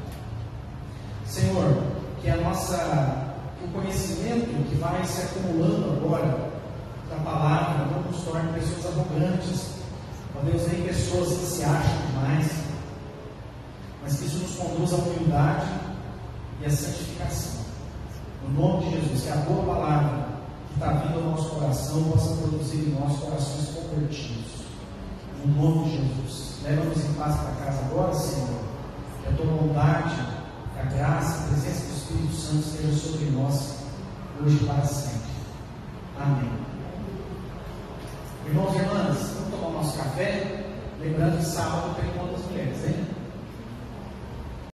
Speaker 1: Senhor, que o conhecimento que vai se acumulando agora da palavra não nos torne pessoas arrogantes, ó Deus, nem pessoas que se acham demais, mas que isso nos conduza à humildade e à santificação. No nome de Jesus, que a boa palavra que está vindo ao nosso coração possa produzir em nós corações convertidos. No nome de Jesus. Leva-nos em paz para casa agora, Senhor. Que a tua bondade, que a graça, a presença do Espírito Santo esteja sobre nós, hoje e para sempre. Amém. Irmãos e irmãs, vamos tomar o nosso café. Lembrando que sábado tem encontro das mulheres, hein?